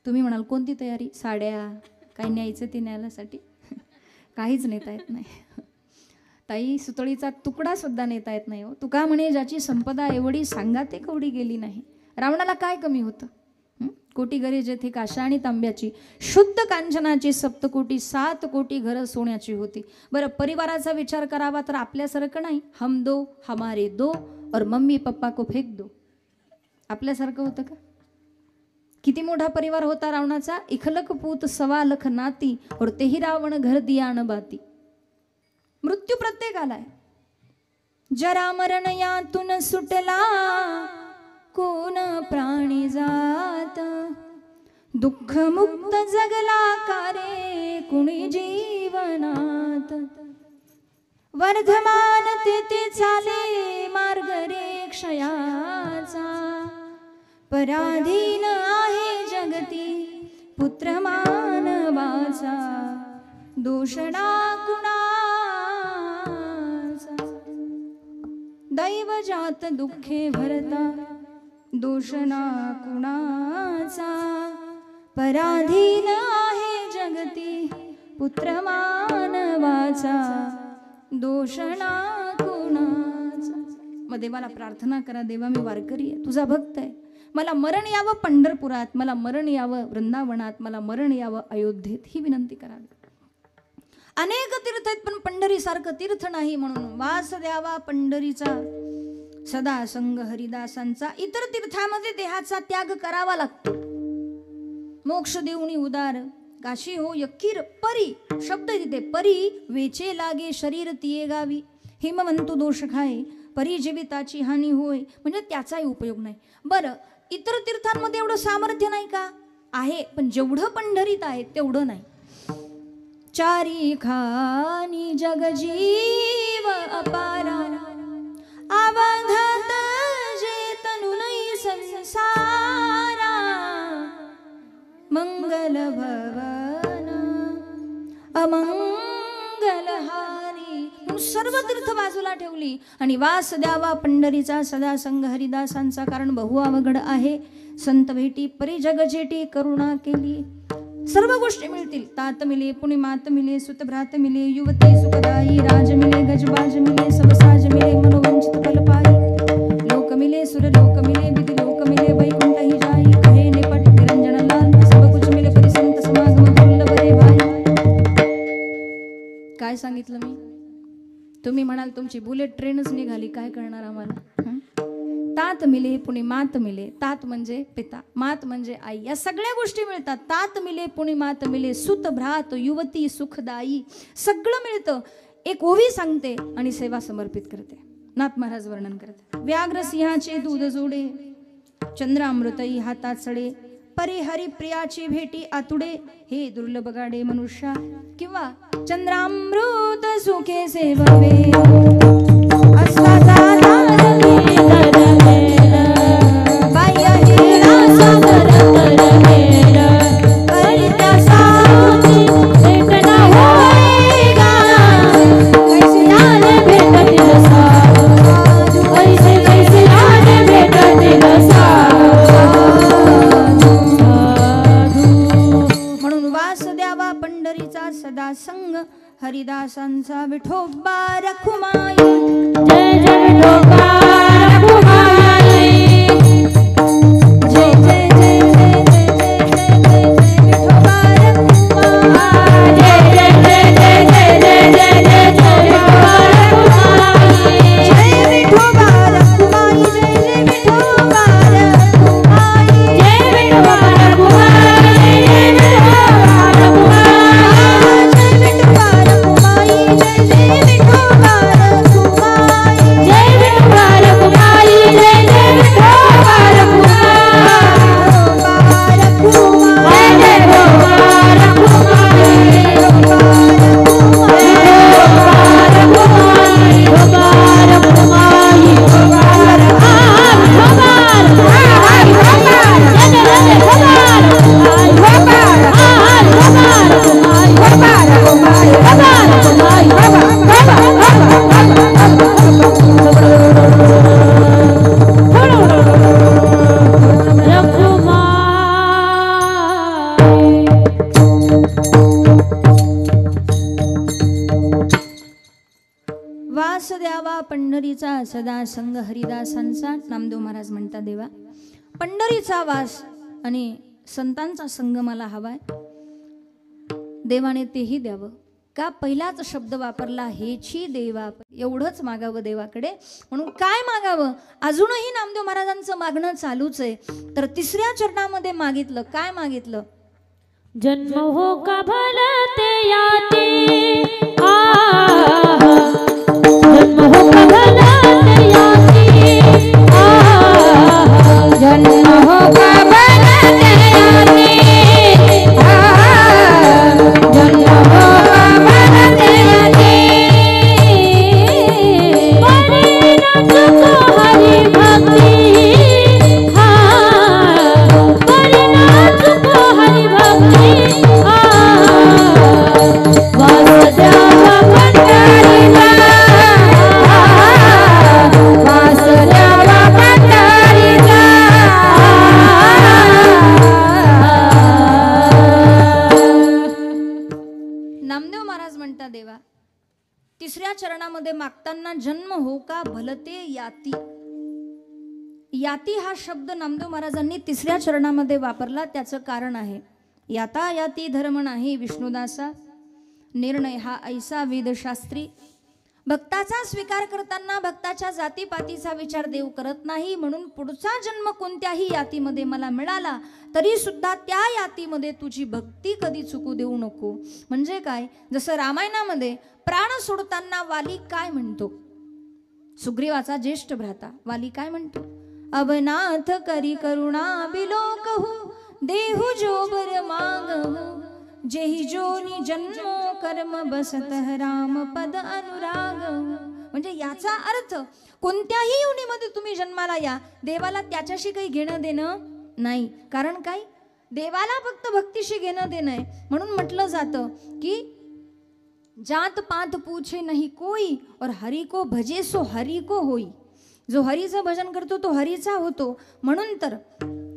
तुम्ही म्हणाल कोणती तयारी? साड्या काय न्यायचं ते न्यायसाठी काहीच नेता येत नाही. ताई सुतळीचा तुकडा सुद्धा नेता येत नाही हो. तुका म्हणे ज्याची संपदा एवढी सांगा ते कवडी गेली नाही. रावणाला काय कमी होतं? कोटी घरे जेथे काशा आणि तांब्याची, शुद्ध कांचनाची 7 कोटी घरं सोन्याची होती. बरं, परिवाराचा विचार करावा तर आपल्यासारखं नाही. हम दो हमारे दो और मम्मी पप्पा को फेक दो. आपल्यासारखं होतं का? किती मोठा परिवार होता रावणाचा. 1 पूत 1.25 नाती और तेही रावण घर दिया न बाती. मृत्यू प्रत्येकाला आहे. जरा मरण यातून सुटला कोण प्राणी जात, दुःख मुक्त जगला कारे कुणी जीवनात. वर्धमान ते चाले मार्ग रे क्षयाचा, पराधीन आहे जगती पुत्र मानवाचा, दोषणा कुणाचा. दैव जात दुःखे भरता, दोषणा कुणाचा, पराधीन आहे जगती पुत्र मानवाचा, दोषणा कुणाचा. मग देवाला प्रार्थना करा, देवा मी वारकरी आहे, तुझा भक्त आहे, मला मरण यावं पंढरपुरात, मला मरण यावं वृंदावनात, मला मरण यावं अयोध्येत, ही विनंती करावी. अनेक तीर्थ आहेत पण पंढरीसारखं तीर्थ नाही, म्हणून वास द्यावा पंढरीचा सदा संग हरिदासांचा. इतर तीर्थामध्ये देहाचा त्याग करावा लागतो. मोक्ष देऊनी उदार काशी हो यकीर परी, शब्द तिथे परी वेचे लागे शरीर तिये गावी, हिमवंतु दोष खाये परी जीविताची हानी होय, म्हणजे त्याचाही उपयोग नाही. बरं, इतर तीर्थांमध्ये एवढं सामर्थ्य नाही का? आहे, पण जेवढं पंढरीत आहे तेवढं नाही. चारी खानी जगजीव अपारा, अवधात जेतनु नाही संसारा, मंगल भवन अमंगल हारी. सर्व तीर्थ बाजूला ठेवली आणि वास द्यावा पंढरीचा सदा संग हरिदासांचा, कारण बहु अवघड आहे. संत भेटी परी जग जेटी करुणा केली, सर्व गोष्टी मिळतील. तात मिले पुणे मात मिले, सुत भ्रात मिले, युवती सुखदाई, राज मिले गजबाज मिले, सबसाज मिले, मनोवंचित फल पाई, लोक मिले सुर लोक मिले, विधि लोक मिले, वैकुंठ ही जाई, कहे निपट निरंजन लाल, सब कुछ मिले परिसंत समागम दुर्लभ रे भाई. काय सांगितलं मी? तुम्ही म्हणाल तुमची बुलेट ट्रेनच निघाली, काय करणार आम्हाला? तात मिले पुणे मात मिले, तात म्हणजे पिता, मात म्हणजे आई, या सगळ्या गोष्टी मिळतात. तात मिले पुणे मात मिले, सुत भ्रात युवती सुखदाई, सगळं मिळतं. एक ओवी सांगते आणि सेवा समर्पित करते. नाथ महाराज वर्णन करते. व्याघ्र सिंहाचे दूध जोडे, चंद्रामृतई हातात सडे, परी हरी प्रियाची भेटी आतुडे, हे दुर्लभ गाडे मनुष्या. किंवा चंद्रामृत सुखे सेववे, सदा संग हरिदासांचा. विठोबा रखुमाई, जय जय विठोबा रखुमाई, जय जय जय जय जय विठोबा रखुमाई, जय जय जय जय जय जय जय विठोबा रखुमाई, जय विठोबा रखुमाई, जय जय विठोबा रखुमाई, जय विठोबा रखुमाई, जय विठोबा रखुमाई. जय विठोबा पंढरीचा सदा संग हरिदासांचा. नामदेव महाराज म्हणतात देवा पंढरीचा वास आणि संतांचा संग मला हवाय. देवाने तेही द्यावं का. पहिलाच शब्द वापरला हेची देवा, एवढंच मागावं देवाकडे. म्हणून काय मागावं अजूनही नामदेव महाराजांचं मागणं चालूच आहे. तर तिसऱ्या चरणामध्ये मागितलं, काय मागितलं. जन्म हो का भलते याती जन्म हो का भलते याती जन्म हो का भलते याती जन्म हो का भलते याती परे न चुको हरि भक्ति परे न चुको हरि भक्ति वासुदेवा पंढरीचा वासुदेवा पंढरीचा नामदेव महाराज म्हणता देवा तिसऱ्या चरणामध्ये मागताना जन्म हो का भलते याती. याती हा शब्द नामदेव महाराजांनी तिसऱ्या चरणामध्ये वापरला. त्याचं कारण आहे याता याती धर्म नाही विष्णुदासा निर्णय हा ऐसा वेदशास्त्री. भक्ताचा स्वीकार करताना भक्ताच्या जातीपातीचा विचार देव करत नाही. म्हणून पुढचा जन्म कोणत्याही यातीमध्ये मला मिळाला तरी सुद्धा त्या यातीमध्ये तुझी भक्ती कधी चुकू देऊ नको. म्हणजे काय, जसं रामायणामध्ये प्राण सोडताना वाली काय म्हणतो, सुग्रीवाचा ज्येष्ठ भ्राता वाली काय म्हणतो, अबनाथ करी करुणा बिलोकहु देहु जो बर मागहु जेहि जोनी जन्मो कर्म बसत राम पद अनुराग. म्हणजे याचा अर्थ कोणत्याही योनीमध्ये तुम्ही जन्माला या देवाला त्याच्याशी काही घेणं देणं नाही. कारण काय, देवाला फक्त भक्तीशी घेणं देणं आहे. म्हणून म्हटलं जातं की जात पात पूछे नहीं कोई और हरि को भजे सो हरि को होई. जो हरीचं भजन करतो तो हरीचा होतो. म्हणून तर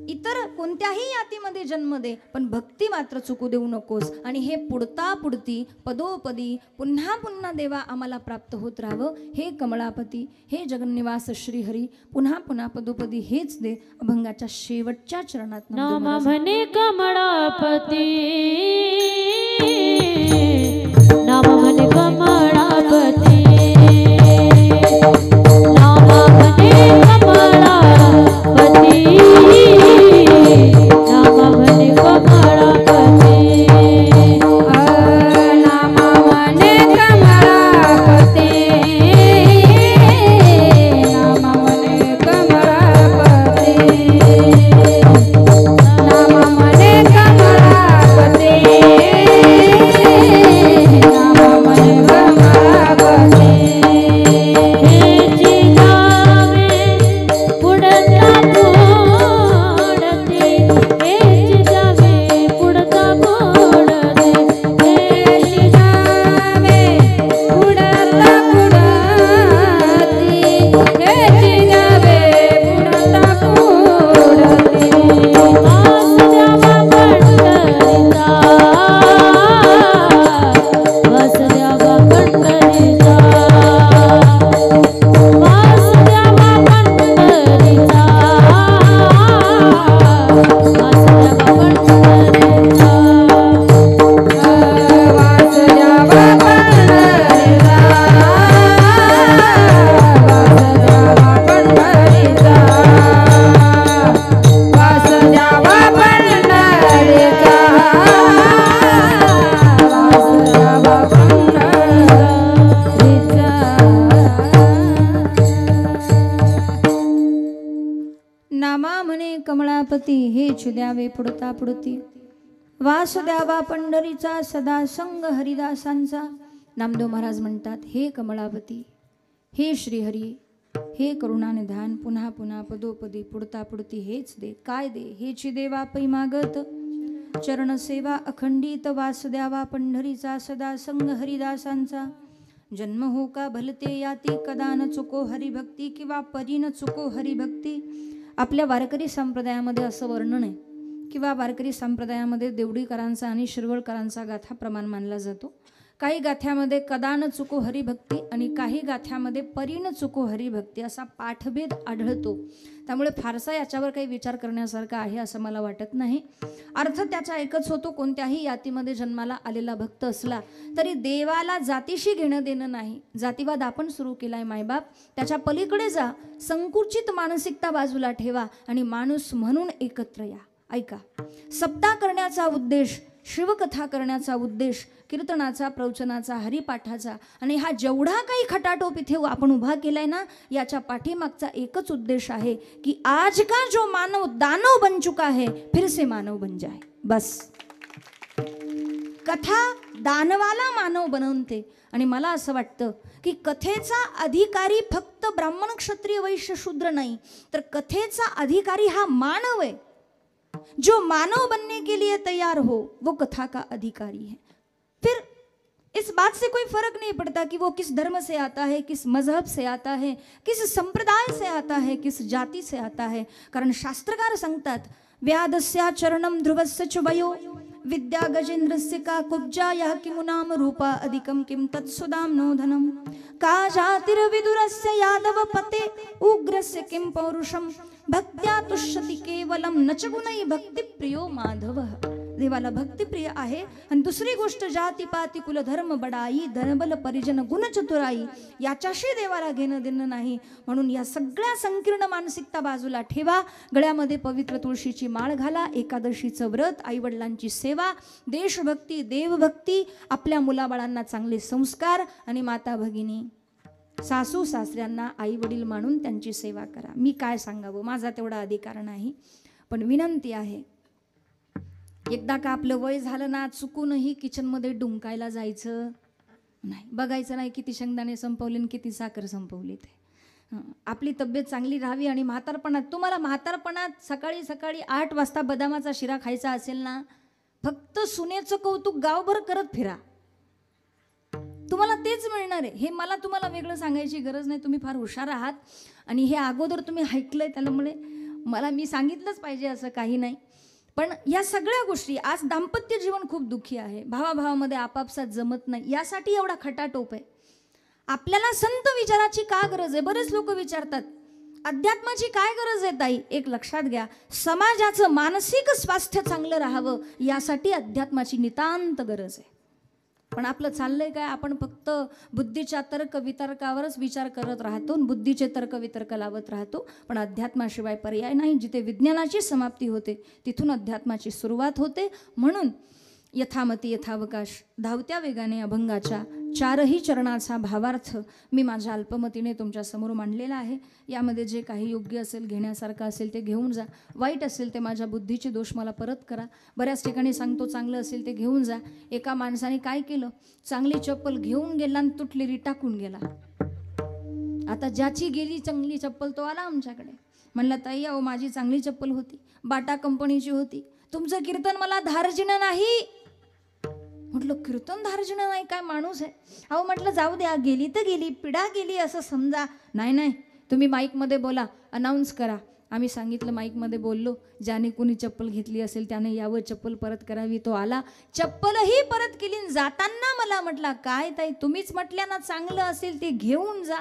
इतर कोणत्याही यातीमध्ये जन्म दे पण भक्ती मात्र चुकू देऊ नकोस. आणि हे पुढता पुढती पदोपदी पुन्हा पुन्हा देवा आम्हाला प्राप्त होत राहावं. हे कमळापती, हे जगन्निवास श्रीहरी, पुन्हा पुन्हा पदोपदी हेच दे. अभंगाच्या शेवटच्या चरणात नाम म्हणे कमळापती नाम म्हणे कमळापती नाम म्हणे कमळापती नाम म्हणे कमळापती नाम म्हणे कमळापती नाम म्हणे कमळापती नाम म्हणे कमळापती नाम म्हणे कमळापती. हेची नावे पुढता पुढती हेची नावे पुढता पुढती हेची नावे पुढता पुढती हेची नावे पुढता पुढती वासुदेवा पंढरीचा वासुदेवा पंढरीचा वासुदेवा पंढरीचा वासुदेवा पंढरीचा वासुदेवा पंढरीचा वासुदेवा पंढरीचा वासुदेवा पंढरीचा. नामा म्हणे कमळापती हेच द्यावे पुढता पुढती वासुदेवा पंढरीचा सदा संग हरिदासांचा. नामदेव महाराज म्हणतात हे कमळापती, हे श्रीहरी, हे करुणानिधान, पुन्हा पुन्हा पदोपदी पुढता पुढती हेच दे. काय दे, हेची देवा पै मागत चरण सेवा अखंडित वासुदेवा पंढरीचा सदा संग हरिदासांचा. जन्म हो का भलते याती कदा न चुको हरिभक्ती किंवा परी न चुको हरिभक्ती. आपल्या वारकरी संप्रदायामध्ये असं वर्णन आहे किंवा वारकरी संप्रदायामध्ये देवडीकरांचा आणि शिरवळकरांचा गाथा प्रमाण मानला जातो काही गाथ्यामध्ये कदा न चुको हरिभक्ती आणि काही गाथ्यामध्ये परी न चुको हरिभक्ती असा पाठभेद आढळतो. त्यामुळे फारसा याच्यावर काही विचार करण्यासारखा आहे असं मला वाटत नाही. अर्थ त्याचा एकच होतो, कोणत्याही यातीमध्ये जन्माला आलेला भक्त असला तरी देवाला जातीशी घेणं देणं नाही. जातीवाद आपण सुरू केलाय मायबाप, त्याच्या पलीकडे जा, संकुचित मानसिकता बाजूला ठेवा आणि माणूस म्हणून एकत्र या. ऐका, सप्ताह करण्याचा उद्देश, शिवकथा करण्याचा उद्देश, कीर्तनाचा, प्रवचनाचा, हरिपाठाचा आणि हा जेवढा काही खटाटोप इथे आपण उभा केलाय ना, याच्या पाठीमागचा एकच उद्देश आहे की आज का जो मानव दानव बन चुका है फिर से मानव बन जाए. बस. कथा दानवाला मानव बनवते. आणि मला असं वाटतं की कथेचा अधिकारी फक्त ब्राह्मण, क्षत्रिय, वैश्य, शूद्र नाही, तर कथेचा अधिकारी हा मानव है. जो मानव बनने के लिए तैयार हो वो कथा का अधिकारी है. फिर इस बात से कोई फर्क नहीं पड़ता कि वो किस धर्म से आता है, किस मजहब से आता है, किस संप्रदाय से आता है, किस जाति से आता है. कारण शास्त्रकार सांगतात, व्यादस्या चरणम ध्रुवस्य च वयो विद्या गजेंद्रस्य का कुब्जा यः किमुनाम रूपा अधिकम किम तत्सुदाम नो धनम का जातिर्विदुरस्य यादव पते उग्रस्य किम पौरुषम भक्त्या तुष्यति केवलम नच गुणै भक्ती प्रियो माधव. देवाला भक्तिप्रिय आहे. आणि दुसरी गोष्ट, जाती पाती कुल धर्म बडाई धनबल परिजन गुण चतुराई, याच्याशी देवाला घेणं देणं नाही. म्हणून या सगळ्या संकीर्ण मानसिकता बाजूला ठेवा. गळ्यामध्ये पवित्र तुळशीची माळ घाला, एकादशीचं व्रत, आईवडिलांची सेवा, देशभक्ती, देवभक्ती, आपल्या मुलाबाळांना चांगले संस्कार आणि माता भगिनी, सासू सासऱ्यांना आई वडील मानून त्यांची सेवा करा. मी काय सांगावं, माझा तेवढा अधिकार नाही. पण विनंती आहे, एकदा का आपलं वय झालं ना, चुकूनही किचनमध्ये डुंकायला जायचं नाही. बघायचं नाही किती शेंगदाणे संपवले आणि किती साखर संपवली ते. आपली तब्येत चांगली राहावी. आणि म्हातारपणात, तुम्हाला म्हातारपणात सकाळी सकाळी 8 वाजता बदामाचा शिरा खायचा असेल ना, फक्त सुनेचं कौतुक गावभर करत फिरा, तुम्हाला तेच मिळणार आहे. हे मला तुम्हाला वेगळं सांगायची गरज नाही. तुम्ही फार हुशार आहात आणि हे अगोदर तुम्ही ऐकलंय, त्यामुळे मी सांगितलंच पाहिजे असं काही नाही. पण या सगळ्या गोष्टी, आज दाम्पत्य जीवन खूप दुःखी आहे, भावाभावामध्ये आपापसात जमत नाही, यासाठी एवढा खटाटोप आहे. आपल्याला संत विचाराची का गरज आहे? बरेच लोक विचारतात, अध्यात्माची काय गरज आहे ताई? एक लक्षात घ्या, समाजाचं मानसिक स्वास्थ्य चांगलं राहावं यासाठी अध्यात्माची नितांत गरज आहे. पण आपलं चाललंय काय, आपण फक्त बुद्धीच्या तर्क वितर्कावरच विचार करत राहतो, बुद्धीचे तर्क वितर्क लावत राहतो. पण अध्यात्माशिवाय पर्याय नाही. जिथे विज्ञानाची समाप्ती होते तिथून अध्यात्माची सुरुवात होते. म्हणून यथामती यथावकाश, धावत्या वेगाने अभंगाच्या 4ही चरणाचा भावार्थ मी माझ्या अल्पमतीने तुमच्यासमोर मांडलेला आहे. यामध्ये जे काही योग्य असेल, घेण्यासारखं असेल ते घेऊन जा, वाईट असेल ते माझ्या बुद्धीचे दोष मला परत करा. बऱ्याच ठिकाणी सांगतो, चांगलं असेल ते घेऊन जा. एका माणसाने काय केलं, चांगली चप्पल घेऊन गेला आणि तुटलेली टाकून गेला. आता ज्याची गेली चांगली चप्पल तो आला आमच्याकडे, म्हणला ताई अहो माझी चांगली चप्पल होती, बाटा कंपनीची होती, तुमचं कीर्तन मला धार्जिणं नाही. म्हटलं कीर्तन धार्जिणं नाही, काय माणूस आहे? अहो म्हटलं जाऊ द्या, गेली तर गेली, पिढा गेली असं समजा. नाही नाही, तुम्ही माईकमध्ये बोला, अनाऊन्स करा. आम्ही सांगितलं, माईकमध्ये बोललो, ज्याने कुणी चप्पल घेतली असेल त्याने यावं, चप्पल परत करावी. तो आला, चप्पलही परत केली. जाताना मला म्हटला, काय ताई तुम्हीच म्हटल्या ना चांगलं असेल ते घेऊन जा.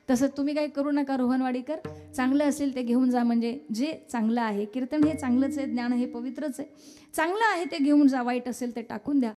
तसं तुम्ही काही करू नका रोहनवाडीकर, चांगलं असेल ते घेऊन जा. म्हणजे जे चांगलं आहे, कीर्तन हे चांगलंच आहे, ज्ञान हे पवित्रच आहे, चांगलं आहे ते घेऊन जा, वाईट असेल ते टाकून द्या.